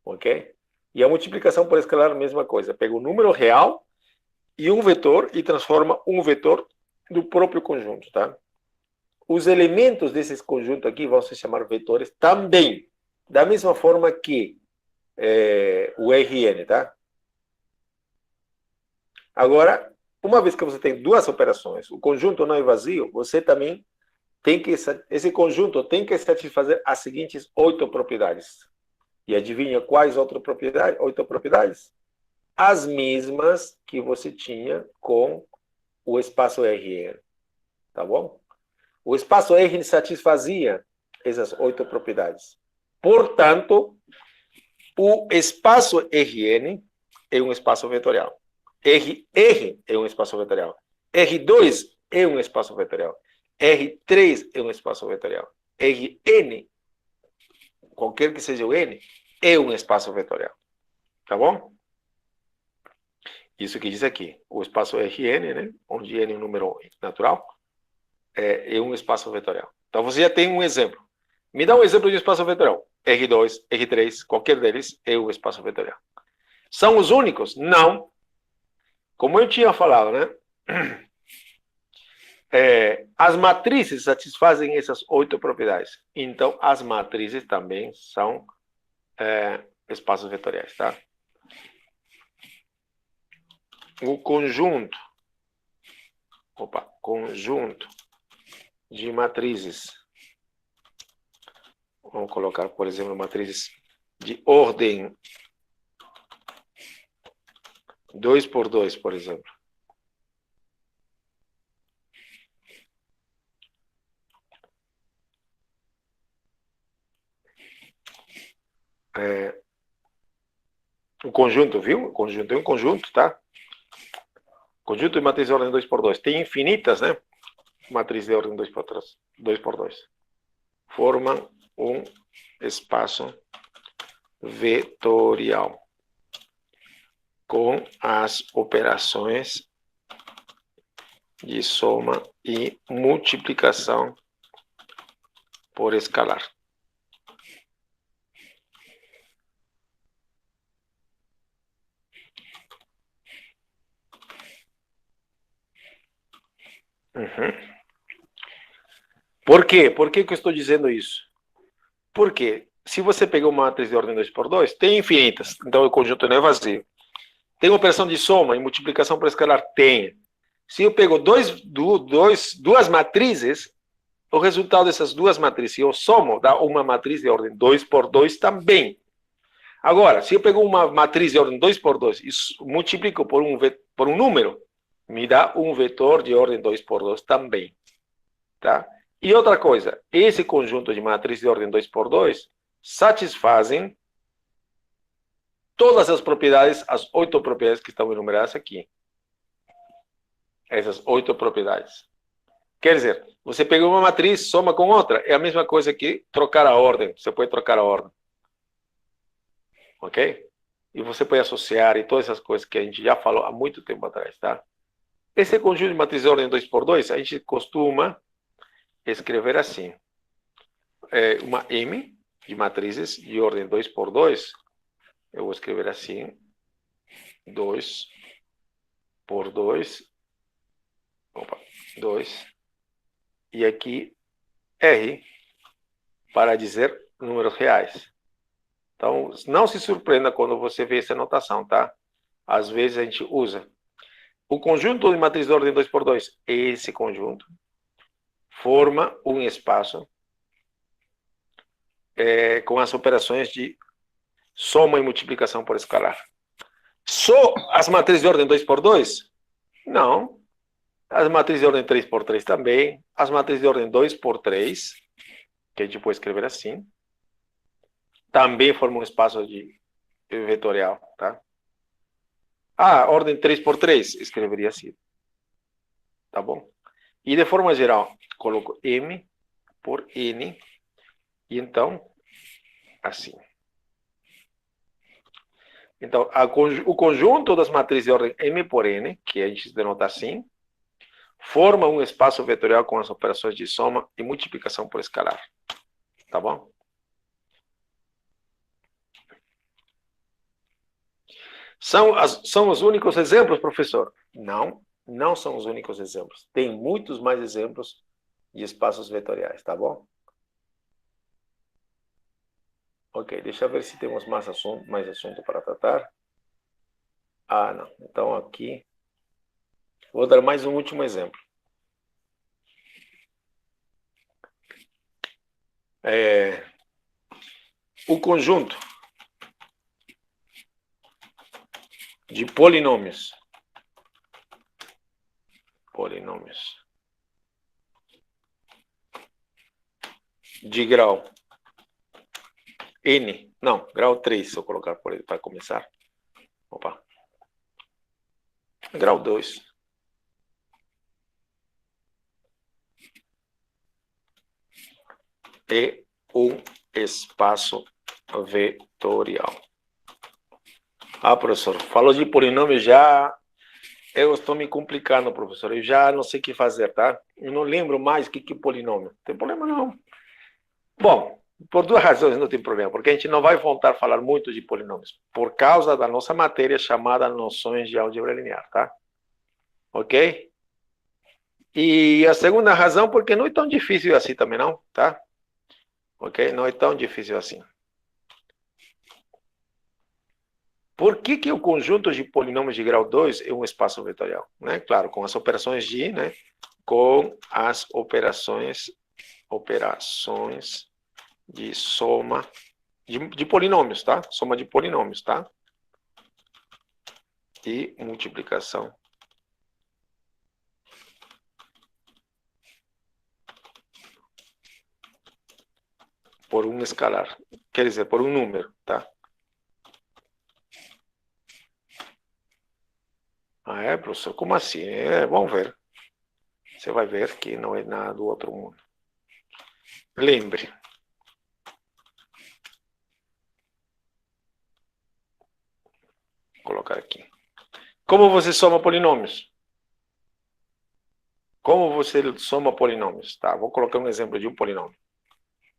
ok? E a multiplicação por escalar, a mesma coisa. Pega o número real e um vetor e transforma um vetor do próprio conjunto, tá? Os elementos desse conjunto aqui vão se chamar vetores também, da mesma forma que o Rn, tá? Agora, uma vez que você tem duas operações, o conjunto não é vazio, você também tem que, esse conjunto tem que satisfazer as seguintes 8 propriedades. E adivinha quais 8 propriedades? As mesmas que você tinha com o espaço Rn, tá bom? O espaço Rn satisfazia essas 8 propriedades. Portanto, o espaço Rn é um espaço vetorial. R é um espaço vetorial. R2 é um espaço vetorial. R3 é um espaço vetorial. Rn, qualquer que seja o n, é um espaço vetorial. Tá bom? Isso que diz aqui. O espaço Rn, né, onde n é um número natural, é um espaço vetorial. Então você já tem um exemplo. Me dá um exemplo de espaço vetorial. R2, R3, qualquer deles é um espaço vetorial. São os únicos? Não. Como eu tinha falado, né? As matrizes satisfazem essas 8 propriedades. Então, as matrizes também são espaços vetoriais, tá? O conjunto de matrizes, vamos colocar, por exemplo, matrizes de ordem 2 por 2, por exemplo. O conjunto, viu? O conjunto é um conjunto, tá? Conjunto de matriz de ordem 2 por 2. Tem infinitas, né? Matriz de ordem 2 por 2. Formam um espaço vetorial com as operações de soma e multiplicação por escalar. Por quê? Por que eu estou dizendo isso? Porque se você pegar uma matriz de ordem 2 por 2, tem infinitas, então o conjunto não é vazio. Tem operação de soma e multiplicação por escalar? Tem. Se eu pego duas matrizes, o resultado dessas duas matrizes, se eu somo, dá uma matriz de ordem 2 por 2 também. Agora, se eu pego uma matriz de ordem 2 por 2 e multiplico por um número, me dá um vetor de ordem 2 por 2 também. Tá? E outra coisa, esse conjunto de matrizes de ordem 2 por 2 satisfazem todas as propriedades, as 8 propriedades que estão enumeradas aqui. Essas 8 propriedades. Quer dizer, você pega uma matriz, soma com outra, é a mesma coisa que trocar a ordem. Você pode trocar a ordem. Ok? E você pode associar e todas essas coisas que a gente já falou há muito tempo atrás, tá? Esse conjunto de matrizes de ordem 2 por 2, a gente costuma escrever assim. Uma M de matrizes de ordem 2 por 2, eu vou escrever assim, 2 por 2, 2, e aqui R, para dizer números reais. Então, não se surpreenda quando você vê essa notação, tá? Às vezes a gente usa. O conjunto de matriz de ordem 2 por 2, esse conjunto, forma um espaço com as operações de soma e multiplicação por escalar. Só as matrizes de ordem 2 por 2? Não. As matrizes de ordem 3 por 3 também. As matrizes de ordem 2 por 3, que a gente pode escrever assim, também formam um espaço de vetorial, tá? Ordem 3 por 3, escreveria assim. Tá bom? E de forma geral, coloco M por N, e então, assim. Então, o conjunto das matrizes de ordem M por N, que a gente denota assim, forma um espaço vetorial com as operações de soma e multiplicação por escalar. Tá bom? São os únicos exemplos, professor? Não, não são os únicos exemplos. Tem muitos mais exemplos de espaços vetoriais, tá bom? Ok, deixa eu ver se temos mais assunto para tratar. Ah, não. Então aqui, vou dar mais um último exemplo. O conjunto de polinômios de grau n, não, grau 3, se eu colocar por ele para começar. Opa. Grau 2. É um espaço vetorial. Ah, professor, falou de polinômio já. Eu estou me complicando, professor. Eu já não sei o que fazer, tá? Eu não lembro mais o que é polinômio. Não tem problema, não. Bom, por duas razões não tem problema. Porque a gente não vai voltar a falar muito de polinômios. Por causa da nossa matéria chamada Noções de Álgebra Linear, tá? Ok? E a segunda razão, porque não é tão difícil assim também, não, tá? Ok? Não é tão difícil assim. Por que o conjunto de polinômios de grau 2 é um espaço vetorial? Né? Claro, com as operações de, né? Com as operações de soma de polinômios, tá? Soma de polinômios, tá? E multiplicação por um escalar. Quer dizer, por um número, tá? Ah, é, professor? Como assim? Vamos ver. Você vai ver que não é nada do outro mundo. Lembre. Vou colocar aqui. Como você soma polinômios? Como você soma polinômios? Tá, vou colocar um exemplo de um polinômio.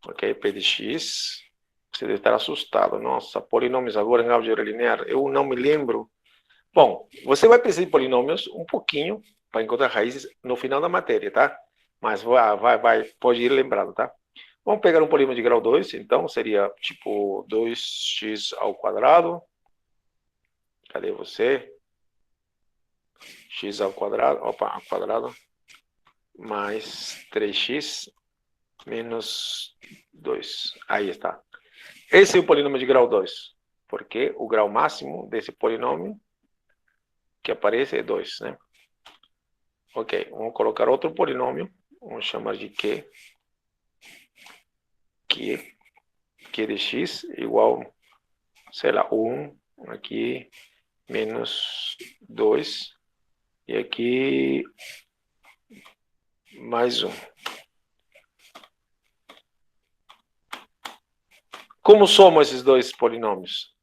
Ok, p de x. Você deve estar assustado. Nossa, polinômios agora em álgebra linear. Eu não me lembro. Bom, você vai precisar de polinômios um pouquinho para encontrar raízes no final da matéria, tá? Mas pode ir lembrando, tá? Vamos pegar um polínômio de grau 2, então seria tipo 2x ao quadrado. Cadê você? X ao quadrado, opa, ao quadrado, mais 3x menos 2. Aí está. Esse é o polinômio de grau 2, porque o grau máximo desse polinômio que aparece é 2, né? Ok, vamos colocar outro polinômio, vamos chamar de Q de x igual, sei lá, 1, aqui, menos 2, e aqui, mais 1. Como somam esses dois polinômios?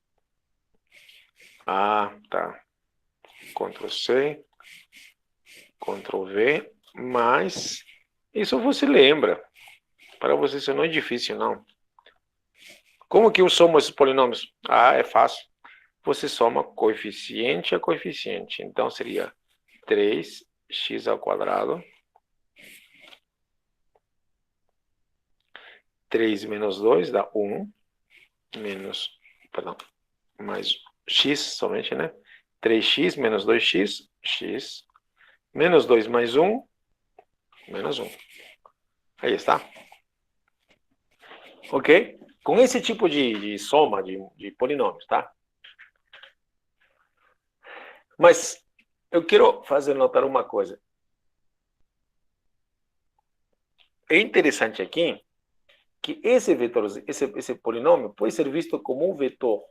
Ah, tá. Ctrl C, Ctrl V, mas isso você lembra. Para você isso não é difícil, não. Como que eu somo esses polinômios? Ah, é fácil. Você soma coeficiente a coeficiente. Então seria 3x ao quadrado. 3 menos 2 dá 1. Mais x somente, né? 3x menos 2x, x. Menos 2 mais 1, menos 1. Aí está. Ok? Com esse tipo de soma de polinômios, tá? Mas eu quero fazer notar uma coisa. É interessante aqui que esse vetor, esse polinômio pode ser visto como um vetor.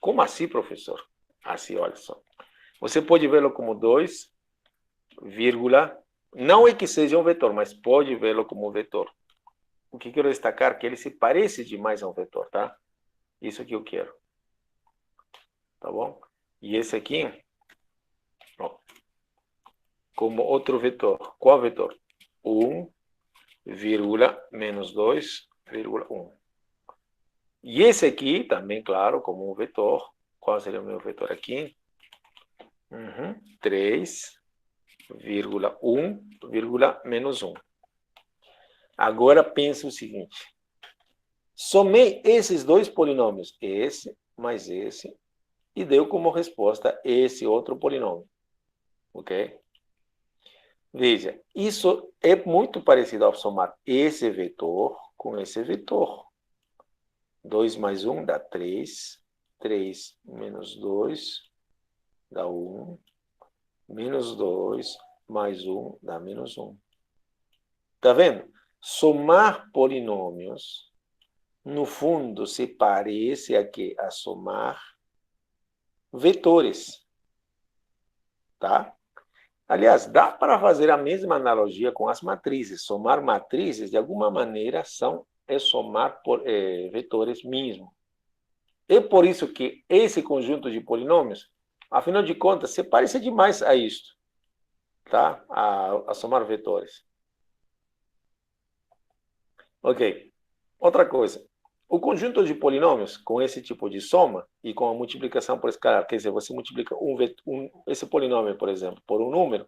Como assim, professor? Assim, olha só. Você pode vê-lo como 2, vírgula. Não é que seja um vetor, mas pode vê-lo como um vetor. O que quero destacar é que ele se parece demais a um vetor, tá? Isso que eu quero. Tá bom? E esse aqui, ó, como outro vetor. Qual vetor? 1, menos 2, 1. E esse aqui também, claro, como um vetor, Qual seria o meu vetor aqui? 3,1, menos 1. Agora pense o seguinte. Somei esses dois polinômios, esse mais esse, e deu como resposta esse outro polinômio. Ok? Veja, isso é muito parecido ao somar esse vetor com esse vetor. 2 mais 1 dá 3. 3 menos 2 dá 1. Menos 2 mais 1 dá menos 1. Tá vendo? Somar polinômios, no fundo, se parece aqui a somar vetores. Tá? Aliás, dá para fazer a mesma analogia com as matrizes. Somar matrizes, de alguma maneira, é somar vetores mesmo. É por isso que esse conjunto de polinômios, afinal de contas, se parece demais a isto, tá? A somar vetores. Ok. Outra coisa. O conjunto de polinômios, com esse tipo de soma e com a multiplicação por escalar, quer dizer, você multiplica esse polinômio, por exemplo, por um número,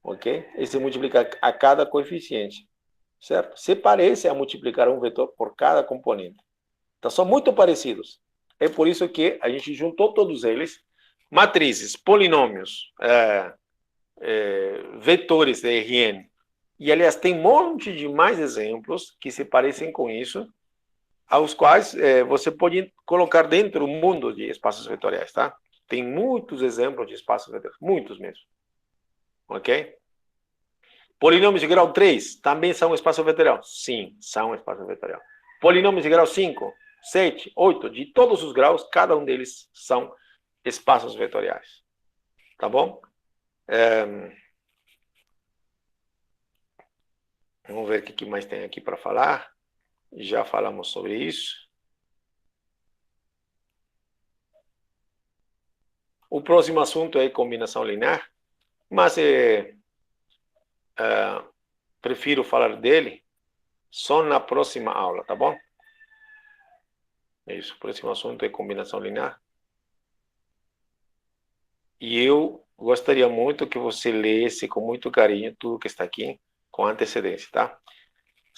ok? E se multiplica a cada coeficiente, certo? Se parece a multiplicar um vetor por cada componente. Então, são muito parecidos. É por isso que a gente juntou todos eles, matrizes, polinômios, vetores de Rn. E, aliás, tem um monte de mais exemplos que se parecem com isso, aos quais você pode colocar dentro do mundo de espaços vetoriais, tá? Tem muitos exemplos de espaços vetoriais, muitos mesmo. Ok? Polinômios de grau 3 também são espaço vetorial? Sim, são espaço vetorial. Polinômios de grau 5, 7, 8, de todos os graus, cada um deles são espaços vetoriais. Tá bom? Vamos ver o que mais tem aqui para falar. Já falamos sobre isso. O próximo assunto é combinação linear, mas prefiro falar dele só na próxima aula, tá bom? É isso, o próximo assunto é combinação linear. E eu gostaria muito que você lesse com muito carinho tudo que está aqui, com antecedência, tá?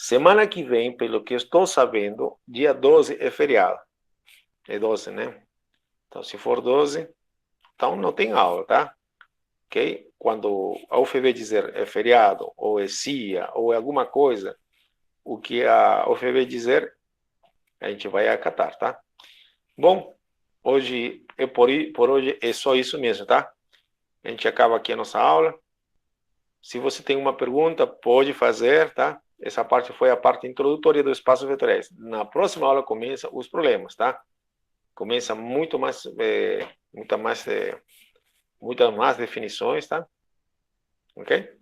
Semana que vem, pelo que eu estou sabendo, dia 12 é feriado. É 12, né? Então, se for 12, então não tem aula, tá? Ok? Quando a UFV dizer é feriado, ou é CIA, ou é alguma coisa, o que a UFV dizer, a gente vai acatar, tá? Bom, hoje por hoje é só isso mesmo, tá? A gente acaba aqui a nossa aula. Se você tem uma pergunta, pode fazer, tá? Essa parte foi a parte introdutória do espaço vetoriais. Na próxima aula começa os problemas, tá? Começa muitas mais definições, tá? Ok?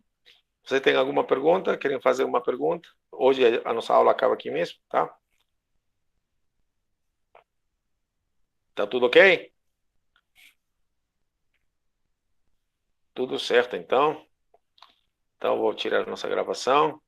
Você tem alguma pergunta? Querem fazer uma pergunta? Hoje a nossa aula acaba aqui mesmo, tá? Tá tudo ok? Tudo certo, então. Então, vou tirar a nossa gravação.